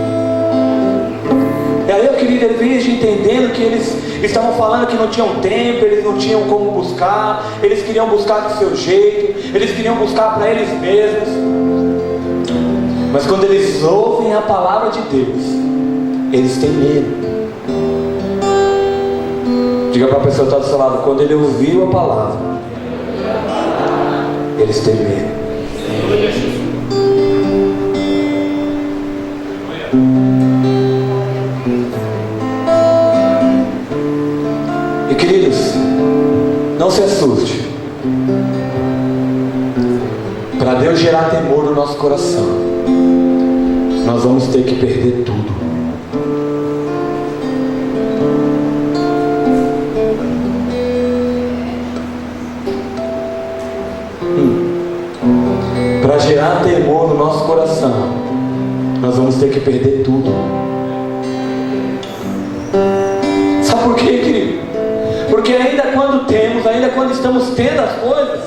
Speaker 1: E aí eu queria ver entendendo que eles estavam falando que não tinham tempo, eles não tinham como buscar, eles queriam buscar do seu jeito, eles queriam buscar para eles mesmos. Mas quando eles ouvem a palavra de Deus, eles temeram. Diga para a pessoa que está do seu lado: quando ele ouviu a palavra, eles temeram. E queridos, não se assuste. Para Deus gerar temor no nosso coração, nós vamos ter que perder tudo. Para gerar temor no nosso coração, nós vamos ter que perder tudo. Sabe por quê, querido? Porque ainda quando temos, ainda quando estamos tendo as coisas,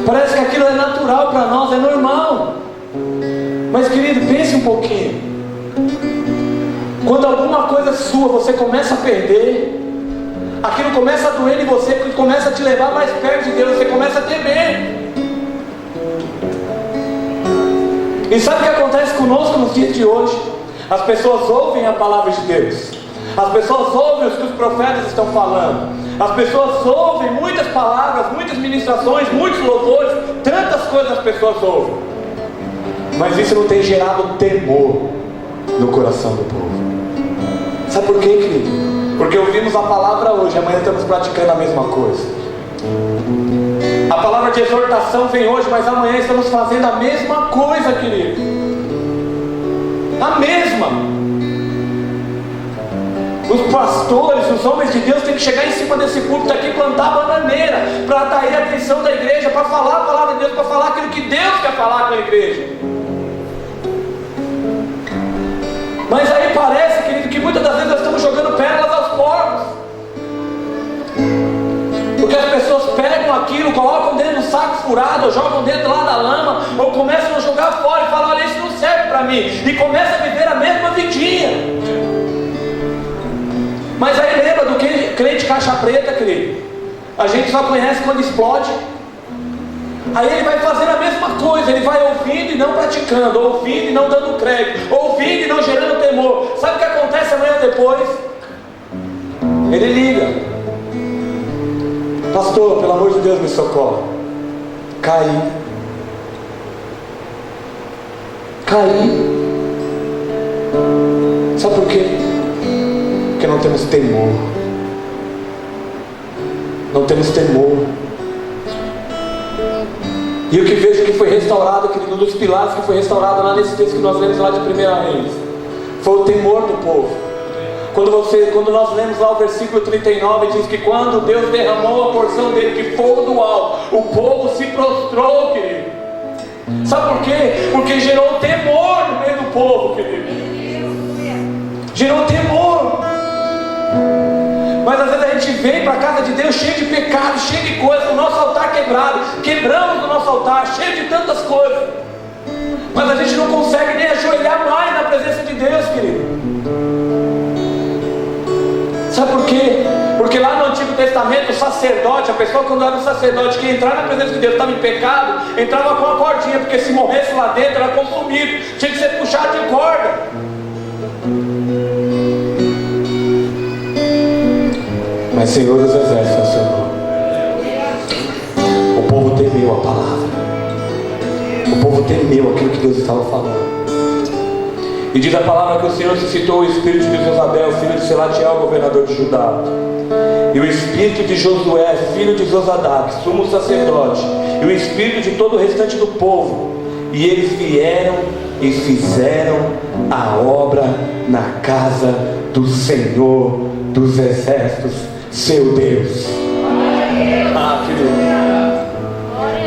Speaker 1: parece que aquilo é natural para nós, é normal. Mas, querido, pense um pouquinho. Quando alguma coisa sua você começa a perder, aquilo começa a doer em você, começa a te levar mais perto de Deus, você começa a temer. E sabe o que acontece conosco nos dias de hoje? As pessoas ouvem a palavra de Deus, as pessoas ouvem o que os profetas estão falando, as pessoas ouvem muitas palavras, muitas ministrações, muitos louvores, tantas coisas as pessoas ouvem, mas isso não tem gerado temor no coração do povo. Sabe por quê, querido? Porque ouvimos a palavra hoje, amanhã estamos praticando a mesma coisa. A palavra de exortação vem hoje, mas amanhã estamos fazendo a mesma coisa, querido. A mesma. Os pastores, os homens de Deus têm que chegar em cima desse púlpito aqui e plantar a bananeira para atrair a atenção da igreja, para falar a palavra de Deus, para falar aquilo que Deus quer falar com a igreja. Mas aí parece, querido, que muitas das vezes nós estamos jogando pérolas aos porcos, porque as pessoas pegam aquilo, colocam dentro do saco furado, ou jogam dentro lá da lama, ou começam a jogar fora e falam: olha, isso não serve para mim, e começam a viver a mesma vidinha. Mas aí lembra do que crente caixa preta, querido? A gente só conhece quando explode. Aí ele vai fazendo a mesma coisa, ele vai ouvindo e não praticando, ouvindo e não dando crédito, ouvindo e não gerando temor. Sabe o que acontece amanhã depois? Ele liga: pastor, pelo amor de Deus, me socorre. Caí. Sabe por quê? Porque não temos temor. Não temos temor. E o que vejo que foi restaurado, querido, um dos pilares que foi restaurado lá nesse texto que nós lemos lá de 1 Reis, foi o temor do povo. Quando nós lemos lá o versículo 39, diz que quando Deus derramou a porção dele de fogo do alto, o povo se prostrou, querido. Sabe por quê? Porque gerou temor no meio do povo, querido. Gerou temor. Mas às vezes a gente vem para a casa de Deus cheio de pecado, cheio de coisas, o nosso altar quebrado, quebramos o nosso altar, cheio de tantas coisas, mas a gente não consegue nem ajoelhar mais na presença de Deus, querido. Sabe por quê? Porque lá no Antigo Testamento o sacerdote, a pessoa quando era um sacerdote que entrar na presença de Deus estava em pecado, entrava com uma cordinha, porque se morresse lá dentro era consumido, tinha que ser puxado de corda. Mas Senhor dos Exércitos é o seu nome. O povo temeu a palavra. O povo temeu aquilo que Deus estava falando. E diz a palavra que o Senhor suscitou o espírito de Josabel, filho de Selatiel, governador de Judá, e o espírito de Josué, filho de Josadac, sumo sacerdote, e o espírito de todo o restante do povo. E eles vieram e fizeram a obra na casa do Senhor dos Exércitos, seu Deus. Querido,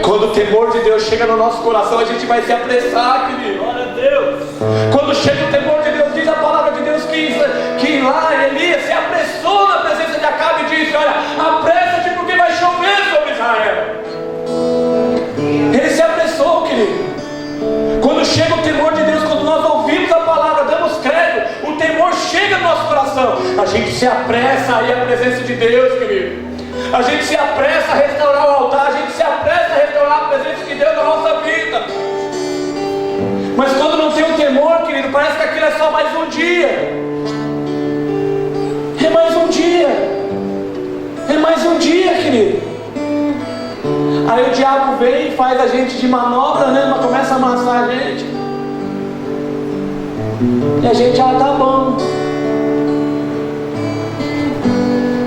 Speaker 1: quando o temor de Deus chega no nosso coração, a gente vai se apressar, querido. Glória a Deus. Quando chega o temor de Deus, diz a palavra de Deus que lá Elias se apressou na presença de Acabe e disse: olha, apressa-te porque vai chover sobre Israel. Ele se apressou, querido. Quando chega o temor de Deus, quando nós ouvimos a palavra, damos crédito, o temor chega no nosso coração, a gente se apressa a ir à presença de Deus, querido. A gente se apressa a restaurar o altar, a gente se apressa a restaurar a presença de Deus na nossa vida. Mas quando não tem o temor, querido, parece que aquilo é só mais um dia. É mais um dia. É mais um dia, querido. Aí o diabo vem e faz a gente de manobra, né? Mas começa a amassar a gente. E a gente, tá bom.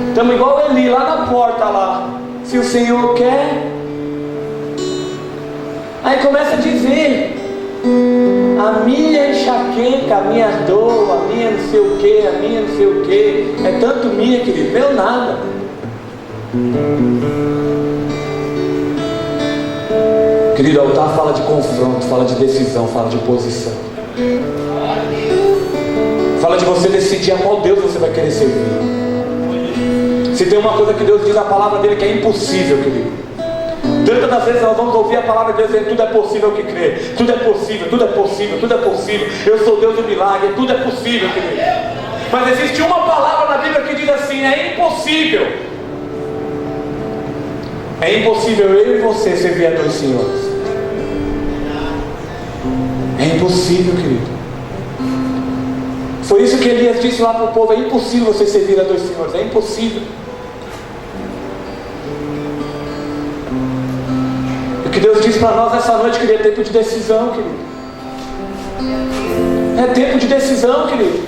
Speaker 1: Estamos igual Eli, lá na porta lá. Se o Senhor quer. Aí começa a dizer: a minha enxaqueca, a minha dor, a minha não sei o que, a minha não sei o que. É tanto minha, querido, meu nada. Querido, o altar fala de confronto, fala de decisão, fala de posição. Fala de você decidir a qual Deus você vai querer servir. Se tem uma coisa que Deus diz na palavra dele que é impossível, querido. Tantas das vezes nós vamos ouvir a palavra de Deus dizendo: tudo é possível que crê. Tudo é possível, tudo é possível, tudo é possível. Eu sou Deus do milagre, tudo é possível, querido. Mas existe uma palavra na Bíblia que diz assim: é impossível. É impossível eu e você servir a dois senhores. É impossível, querido. Foi isso que Elias disse lá para o povo: é impossível você servir a dois senhores. É impossível. O que Deus diz para nós nessa noite, querido, é tempo de decisão, querido. É tempo de decisão, querido.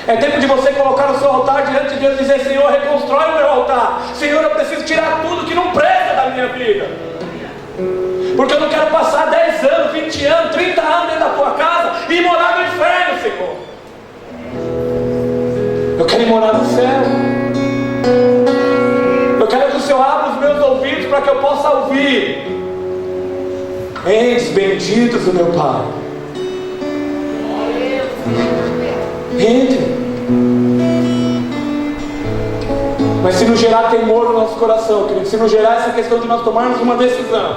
Speaker 1: É tempo de você colocar o seu altar diante de Deus e dizer: Senhor, reconstrói o meu altar. Senhor, eu preciso tirar tudo que não presta da minha vida. Porque eu não quero passar 10 anos, 20 anos, 30 anos dentro da tua casa e morar no inferno, Senhor. Eu quero consegue morar no céu. Eu quero que o Senhor abra os meus ouvidos para que eu possa ouvir. Entes benditos do meu Pai, entre. Mas se não gerar temor no nosso coração, querido, se não gerar essa questão de nós tomarmos uma decisão,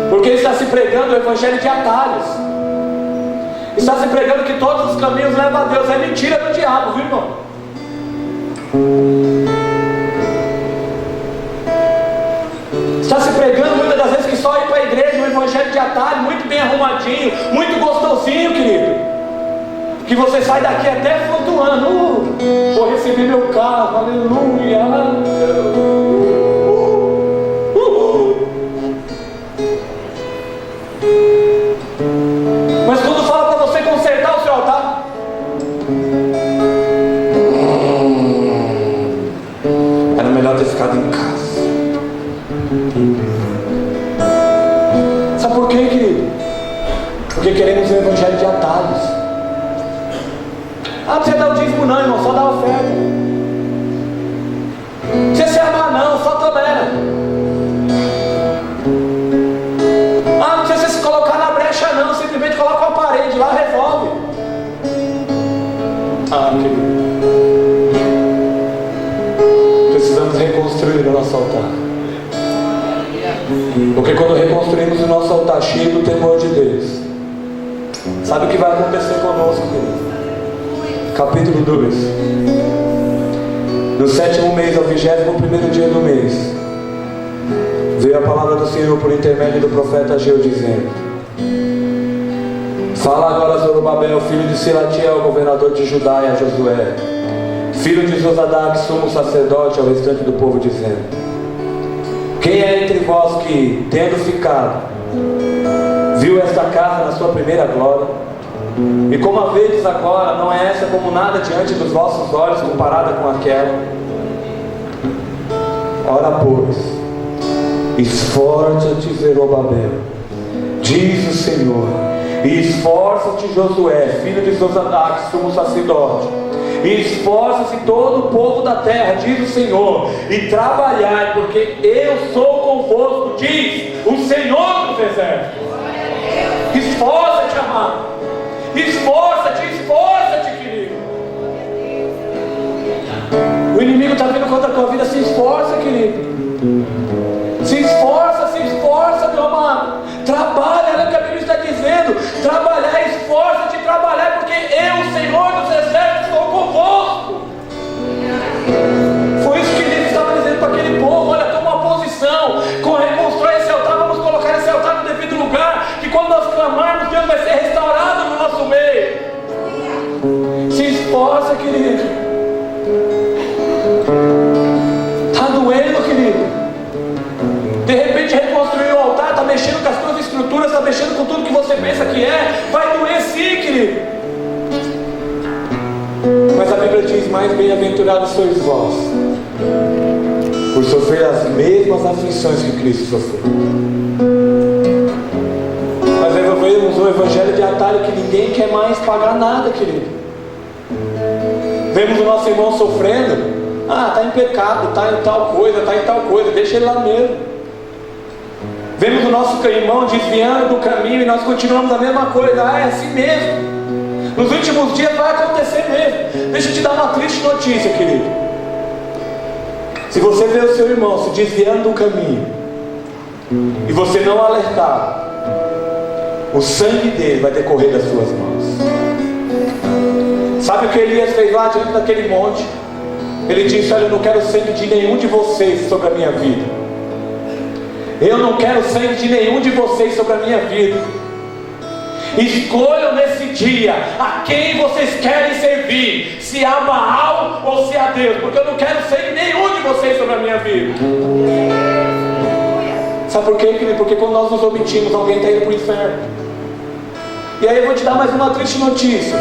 Speaker 1: porque está se pregando o evangelho de atalhos, está se pregando que todos os caminhos levam a Deus. É mentira do diabo, viu, irmão? Está se pregando muitas das vezes que só ir para a igreja, um evangelho de atalho, muito bem arrumadinho, muito gostosinho, querido, que você sai daqui até flutuando. Vou receber meu carro, aleluia. Mas quando fala para você consertar o seu altar, era melhor ter ficado em casa. Sabe por quê, querido? Porque queremos um evangelho de atalhos. Ah, não precisa dar o dízimo não, irmão, só dá a oferta. Não precisa se amar não, só tolera. Ah, não precisa se colocar na brecha não, simplesmente coloca uma parede lá, resolve. Ah, querido, precisamos reconstruir o nosso altar. Porque quando reconstruímos o nosso altar cheio do temor de Deus, sabe o que vai acontecer conosco, querido? Capítulo 2. No 7º mês, ao 21º dia do mês, veio a palavra do Senhor por intermédio do profeta Ageu, dizendo: fala agora a Zorobabel, filho de Selatiel, governador de Judá, e a Josué, filho de Josadac, sumo sacerdote, ao restante do povo, dizendo: quem é entre vós que, tendo ficado, viu esta casa na sua primeira glória? E como a vedes agora, não é essa como nada diante dos vossos olhos comparada com aquela? Ora pois, esforça-te, Zorobabel, diz o Senhor, e esforça-te, Josué, filho de Josadac, sumo sacerdote, e esforça-se todo o povo da terra, diz o Senhor, e trabalhai, porque eu sou convosco, diz o Senhor dos exércitos. Esforça-te, amado. Esforça-te, esforça-te, querido. O inimigo está vindo contra a tua vida. Se esforça, querido. Se esforça, meu amado. Trabalha, olha o que a Bíblia está dizendo. Trabalhar, esforça-te, trabalhar, porque eu, Senhor dos exércitos, estou convosco. Foi isso que ele estava dizendo para aquele povo. Olha, toma uma posição, reconstrói esse altar, vamos colocar esse altar no devido lugar, que quando nós clamarmos, Deus vai ser restaurado no nosso meio. Se esforça, querido. Está doendo, querido. De repente reconstruir o altar, está mexendo com as suas estruturas, está mexendo com tudo que você pensa que é. Vai doer sim, querido. Mas a Bíblia diz: mais bem-aventurados sois vós, por sofrer as mesmas aflições que Cristo sofreu. Nós resolvemos um evangelho de atalho que ninguém quer mais pagar nada, querido. Vemos o nosso irmão sofrendo. Ah, está em pecado, está em tal coisa, deixa ele lá mesmo. Vemos o nosso irmão desviando do caminho e nós continuamos a mesma coisa. Ah, é assim mesmo. Nos últimos dias vai acontecer mesmo. Deixa eu te dar uma triste notícia, querido. Se você vê o seu irmão se desviando do caminho e você não alertar, o sangue dele vai decorrer das suas mãos. Sabe o que Elias fez lá diante daquele monte? Ele disse: olha, eu não quero sangue de nenhum de vocês sobre a minha vida. Eu não quero sangue de nenhum de vocês sobre a minha vida. Escolham nesse dia a quem vocês querem servir, se a Baal ou se a Deus, porque eu não quero sangue nenhum de vocês sobre a minha vida. Sabe por quê, querido? Porque quando nós nos omitimos, alguém está indo para o inferno. E aí eu vou te dar mais uma triste notícia.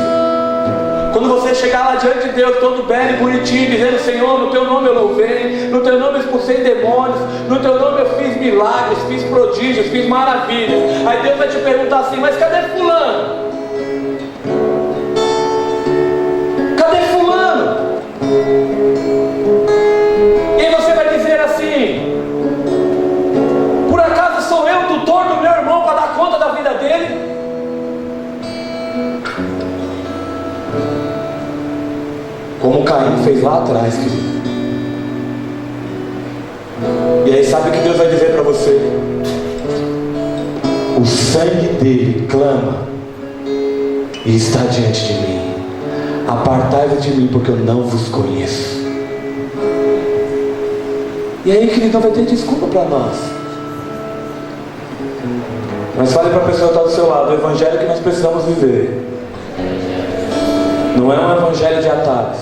Speaker 1: Quando você chegar lá diante de Deus, todo belo e bonitinho, dizendo: Senhor, no teu nome eu louvei, no teu nome eu expulsei demônios, no teu nome eu fiz milagres, fiz prodígios, fiz maravilhas. Aí Deus vai te perguntar assim: mas cadê fulano? Cadê fulano? como Caim fez lá atrás, querido. E aí sabe o que Deus vai dizer para você? O sangue dele clama e está diante de mim. Apartai-vos de mim, porque eu não vos conheço. E aí, querido, não vai ter desculpa para nós. Mas fale para a pessoa que está do seu lado: o evangelho que nós precisamos viver não é um evangelho de atalhos,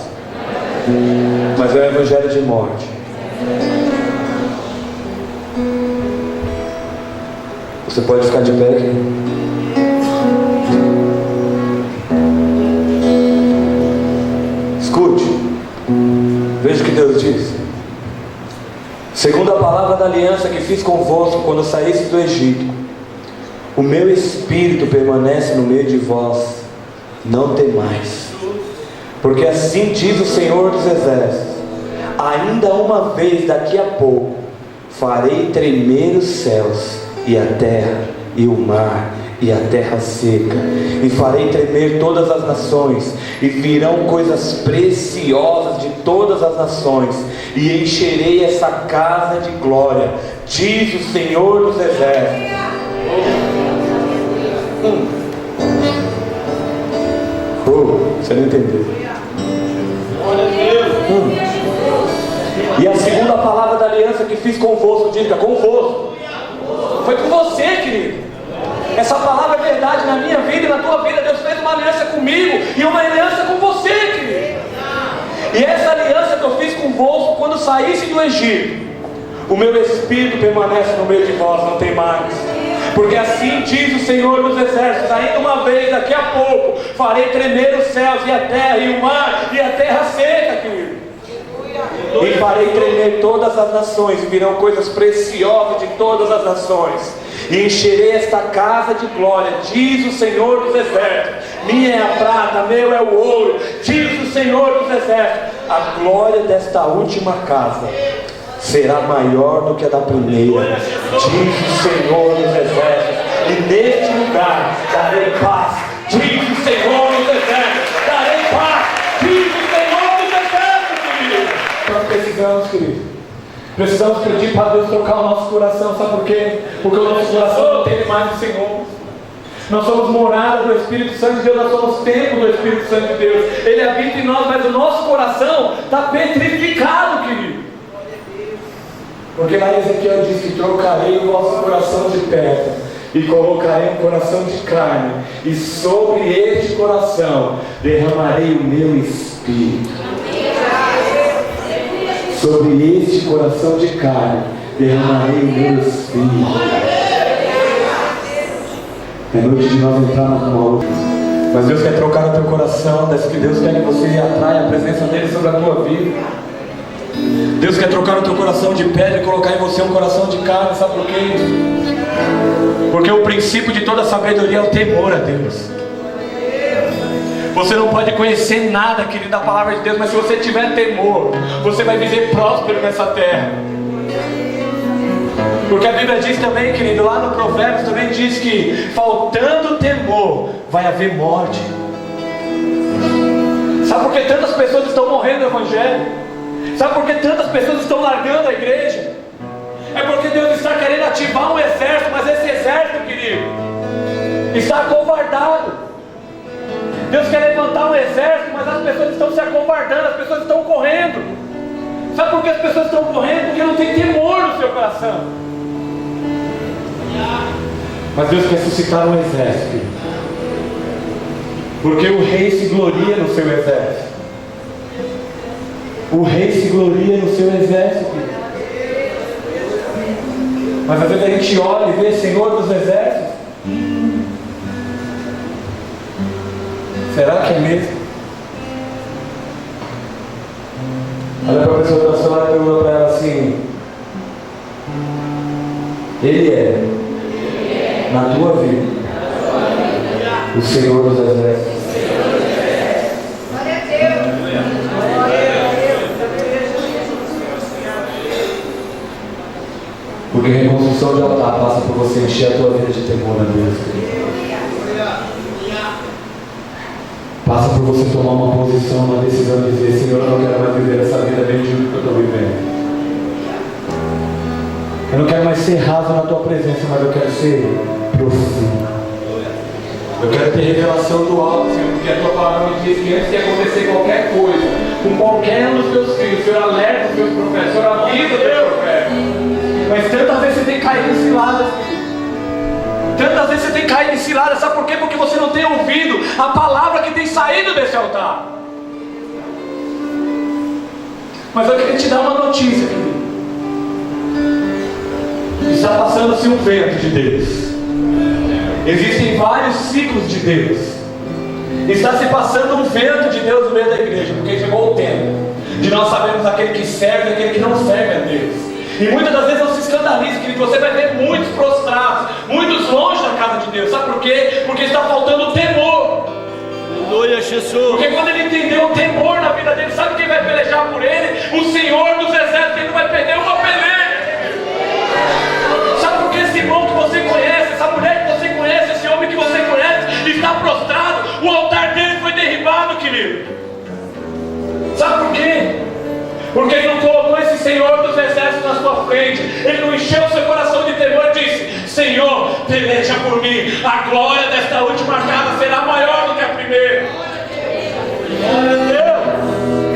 Speaker 1: mas é um evangelho de morte. Você pode ficar de pé aqui. Escute, veja o que Deus diz. Segundo a palavra da aliança que fiz convosco quando saísse do Egito, o meu espírito permanece no meio de vós. Não temais, porque assim diz o Senhor dos Exércitos: ainda uma vez daqui a pouco farei tremer os céus e a terra e o mar e a terra seca, e farei tremer todas as nações, e virão coisas preciosas de todas as nações, e encherei essa casa de glória, diz o Senhor dos Exércitos. Você não entendeu? E a segunda palavra da aliança que fiz convosco, diga convosco. Foi com você, querido. Essa palavra é verdade na minha vida e na tua vida. Deus fez uma aliança comigo e uma aliança com você, querido. E essa aliança que eu fiz convosco quando saísse do Egito, o meu espírito permanece no meio de vós, não tem mais. Porque assim diz o Senhor dos Exércitos: ainda uma vez, daqui a pouco, farei tremer os céus e a terra e o mar e a terra seca, querido. E farei tremer todas as nações, e virão coisas preciosas de todas as nações, e encherei esta casa de glória, diz o Senhor dos Exércitos. Minha é a prata, meu é o ouro, diz o Senhor dos Exércitos. A glória desta última casa será maior do que a da primeira, diz o Senhor dos Exércitos. E neste lugar darei paz, diz o Senhor dos Exércitos. Darei paz, diz o Senhor dos Exércitos, querido. Nós precisamos, querido, precisamos pedir para Deus tocar o nosso coração. Sabe por quê? Porque o nosso coração não tem mais do Senhor. Nós somos morada do Espírito Santo de Deus, nós somos templo do Espírito Santo de Deus. Ele habita em nós, mas o nosso coração está petrificado, querido. Porque lá em Ezequiel diz que trocarei o vosso coração de pedra e colocarei um coração de carne, e sobre este coração derramarei o meu Espírito. Sobre este coração de carne derramarei o meu Espírito. É noite de nós entrarmos numa outra. Mas Deus quer trocar o teu coração. Deus quer que você atraia a presença dele sobre a tua vida. Deus quer trocar o teu coração de pedra e colocar em você um coração de carne. Sabe por quê? Porque o princípio de toda sabedoria é o temor a Deus. Você não pode conhecer nada, querido, da palavra de Deus, mas se você tiver temor, você vai viver próspero nessa terra. Porque a Bíblia diz também, querido, lá no Provérbios também diz que faltando temor vai haver morte. Sabe por que tantas pessoas estão morrendo no Evangelho? Sabe por que tantas pessoas estão largando a igreja? É porque Deus está querendo ativar um exército, mas esse exército, querido, está acovardado. Deus quer levantar um exército, mas as pessoas estão se acovardando, as pessoas estão correndo. Sabe por que as pessoas estão correndo? Porque não tem temor no seu coração. Mas Deus quer suscitar um exército, porque o rei se gloria no seu exército. O rei se gloria no seu exército. Mas às vezes a gente olha e vê Senhor dos Exércitos. Será que é mesmo? Olha para a pessoa que está ao seu lado e pergunta para ela assim: Ele é, na tua vida, o Senhor dos Exércitos. Porque a reconstrução de altar passa por você encher a tua vida de temor a Deus. Passa por você tomar uma posição, uma decisão de dizer: Senhor, eu não quero mais viver essa vida medíocre que eu estou vivendo. Eu não quero mais ser raso na tua presença, mas eu quero ser profundo. Eu quero ter revelação do alto, Senhor, porque a tua palavra me diz que antes de acontecer qualquer coisa, com qualquer um dos teus filhos, o Senhor alerta os teus profetas, o Senhor avisa os teus profetas. Mas tantas vezes você tem caído em ciladas, tantas vezes você tem caído em ciladas, sabe por quê? Porque você não tem ouvido a palavra que tem saído desse altar. Mas eu queria te dar uma notícia, querido. Está passando-se um vento de Deus. Existem vários ciclos de Deus. Está se passando um vento de Deus no meio da igreja, porque chegou o tempo de nós sabermos aquele que serve e aquele que não serve a Deus. E muitas das vezes não se escandalize, que você vai ver muitos prostrados, muitos longe da casa de Deus. Sabe por quê? Porque está faltando temor.
Speaker 2: Aleluia, Jesus.
Speaker 1: Porque quando ele entendeu o temor na vida dele, sabe quem vai pelejar por ele? O Senhor dos Exércitos. Ele não vai perder uma peleja. Sabe por que esse irmão que você conhece, essa mulher que você conhece, esse homem que você conhece, está prostrado? O altar dele foi derribado, querido. Sabe por quê? Porque ele não colocou esse Senhor dos Exércitos na sua frente. Ele não encheu o seu coração de temor e disse: Senhor, peleja por mim. A glória desta última casa será maior do que a primeira. Glória a Deus.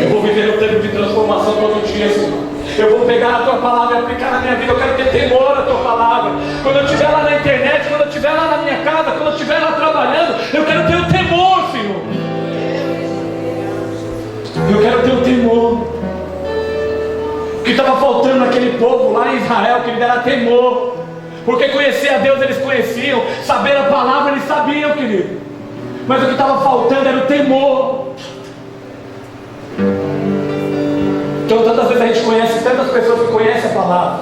Speaker 1: Eu vou viver um tempo de transformação todo dia, Senhor. Eu vou pegar a tua palavra e aplicar na minha vida. Eu quero ter temor à tua palavra. Quando eu estiver lá na internet, quando eu estiver lá na minha casa, quando eu estiver lá trabalhando, eu quero ter o temor, Senhor. Eu quero ter o temor. O que estava faltando naquele povo lá em Israel, que ele era temor. Porque conhecer a Deus eles conheciam, saber a palavra eles sabiam, querido. Mas o que estava faltando era o temor. Então tantas vezes a gente conhece tantas pessoas que conhecem a palavra,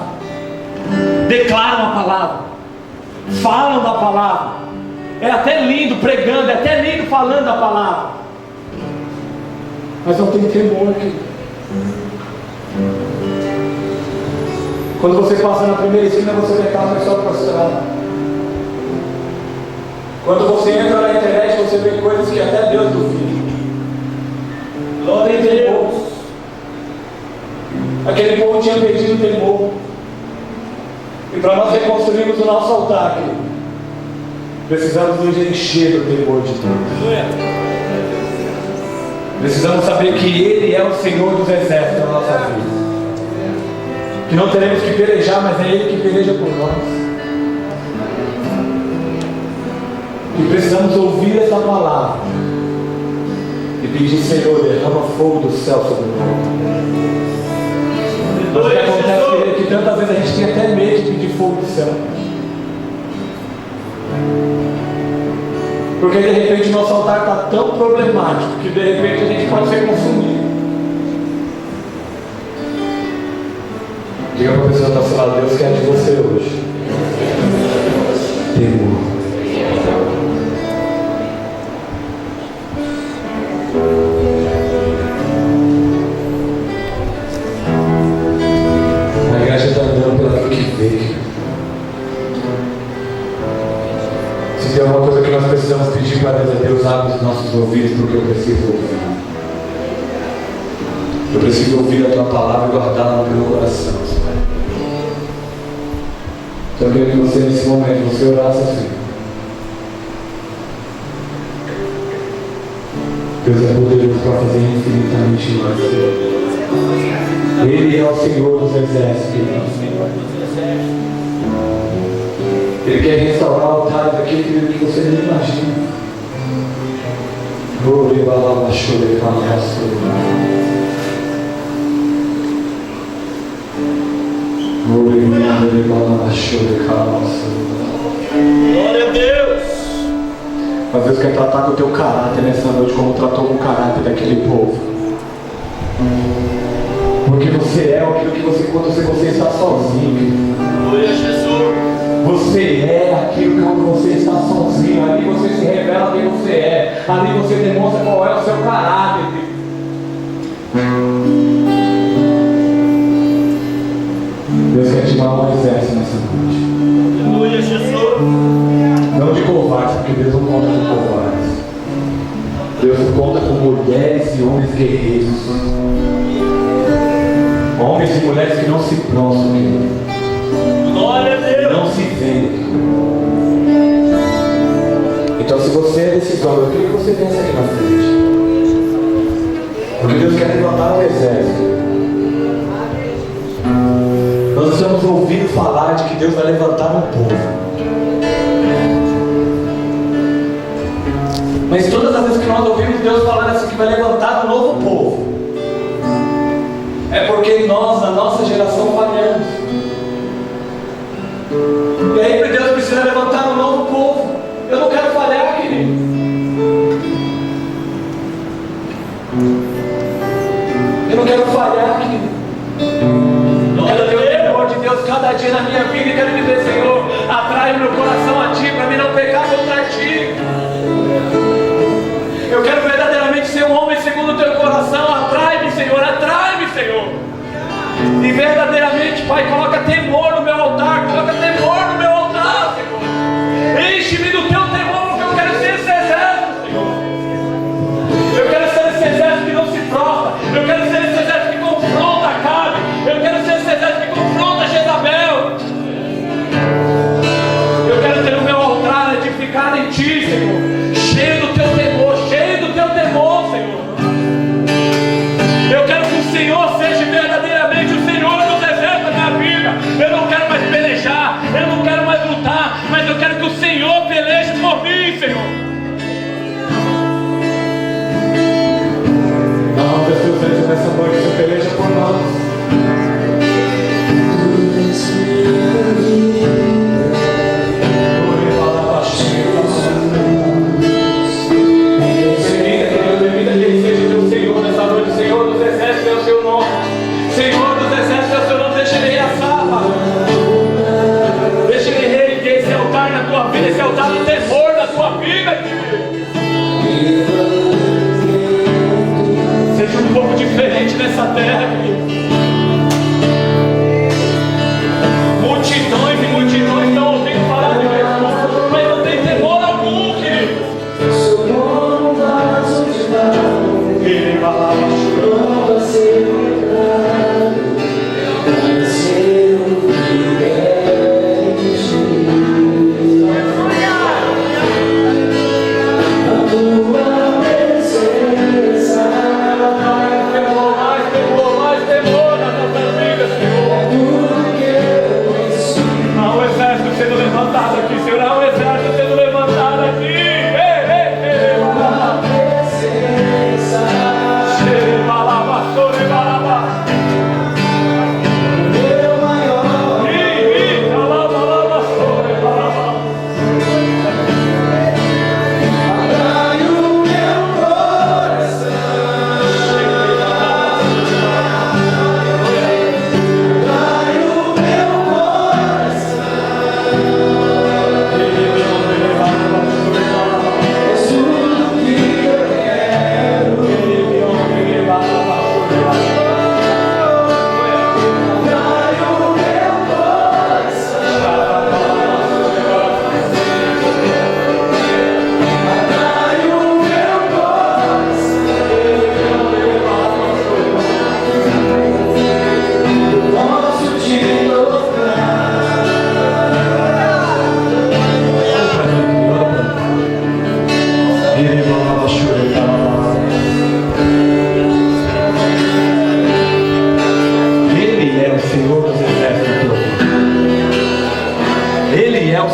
Speaker 1: declaram a palavra, falam da palavra, é até lindo pregando, é até lindo falando da palavra, mas não tem temor, querido. Quando você passa na primeira esquina, você vê aquela pessoa prostrada. Quando você entra na internet, você vê coisas que até Deus duvida. Glória a Deus. Aquele povo tinha perdido o temor. E para nós reconstruirmos o nosso altar, querido, precisamos nos encher do temor de Deus. Precisamos saber que Ele é o Senhor dos Exércitos na nossa vida. Que não teremos que pelejar, mas é Ele que peleja por nós. E precisamos ouvir essa palavra e pedir: Senhor, derrama fogo do céu sobre nós. Mas o que acontece é que tantas vezes a gente tem até medo de pedir fogo do céu, porque de repente o nosso altar está tão problemático que de repente a gente pode ser consumido. Diga para a pessoa que está falando: Deus quer de você hoje temor. A igreja está andando pela que veio. Se tem alguma coisa que nós precisamos pedir para Deus, é: Deus, abre os nossos ouvidos, porque eu preciso ouvir. Eu preciso ouvir a tua palavra e guardá-la no meu coração, Senhor. Então eu queria que você, nesse momento, você orasse assim: Deus é poderoso para fazer infinitamente mais. Ele é o Senhor dos Exércitos. Ele quer restaurar o altar daquilo que você nem imagina.
Speaker 2: Glória a Deus.
Speaker 1: Às vezes quer tratar com o teu caráter nessa noite como tratou com o caráter daquele povo. Porque você é aquilo que você, quando você está sozinho.
Speaker 2: Glória a Jesus.
Speaker 1: Você é aquilo que quando você está sozinho, ali você se revela quem você é. Ali você demonstra qual é o seu caráter. Deus quer te dar um exército nessa noite.
Speaker 2: Aleluia, Jesus.
Speaker 1: Não de covardes, porque Deus não conta com covardes. Deus conta com mulheres e homens guerreiros. Homens e mulheres que não se prostram, querido.
Speaker 2: Glória a Deus.
Speaker 1: Não se vendem. Então, se você é desse homem, eu queria que você viesse aqui na frente. Porque Deus quer levantar um exército. Nós estamos ouvindo falar de que Deus vai levantar um povo. Mas todas as vezes que nós ouvimos Deus falando assim que vai levantar um novo povo, é porque nós, na nossa geração, falhamos. E aí Deus precisa levantar um novo povo. Eu não quero falhar, querido. Eu não quero falhar, querido. Eu quero ter o temor de Deus cada dia na minha vida e quero dizer, Senhor, atrai o meu coração a Ti, para mim não pecar contra Ti. Eu quero verdadeiramente ser um homem segundo o Teu coração. Atrai-me, Senhor, atrai-me, Senhor. E verdadeiramente, Pai, coloca temor no meu altar, coloca temor no meu altar, Senhor. Enche-me do Teu temor, porque eu quero ser esse exército, Senhor. Eu quero ser esse exército que não se prova. Eu quero ser esse exército que confronta Acabe. Eu quero ser esse exército que confronta Jezabel. Eu quero ter o meu altar edificado em Ti, Senhor, cheio do Teu temor, Senhor. Eu quero que o Senhor seja verdadeiramente o Senhor dos exércitos da minha vida. Eu não quero mais pelejar, eu não quero mais lutar, mas eu quero que o Senhor peleje por mim, Senhor. Não, Deus seja nessa noite, você peleja por nós. Esse altar do temor da tua vida, querido. Seja um pouco diferente nessa terra, querido. Multidões e multidões estão ouvindo falar de Jesus, mas não tem temor algum, querido. Ele vai lá,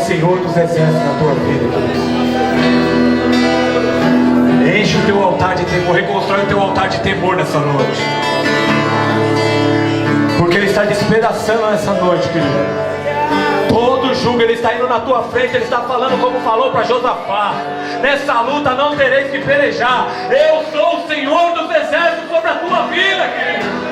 Speaker 1: Senhor dos exércitos na tua vida. Enche o teu altar de temor, reconstrói o teu altar de temor nessa noite. Porque Ele está despedaçando nessa noite, querido. Todo jugo, Ele está indo na tua frente, Ele está falando como falou para Josafá. Nessa luta não tereis que pelejar. Eu sou o Senhor dos exércitos sobre a tua vida, querido.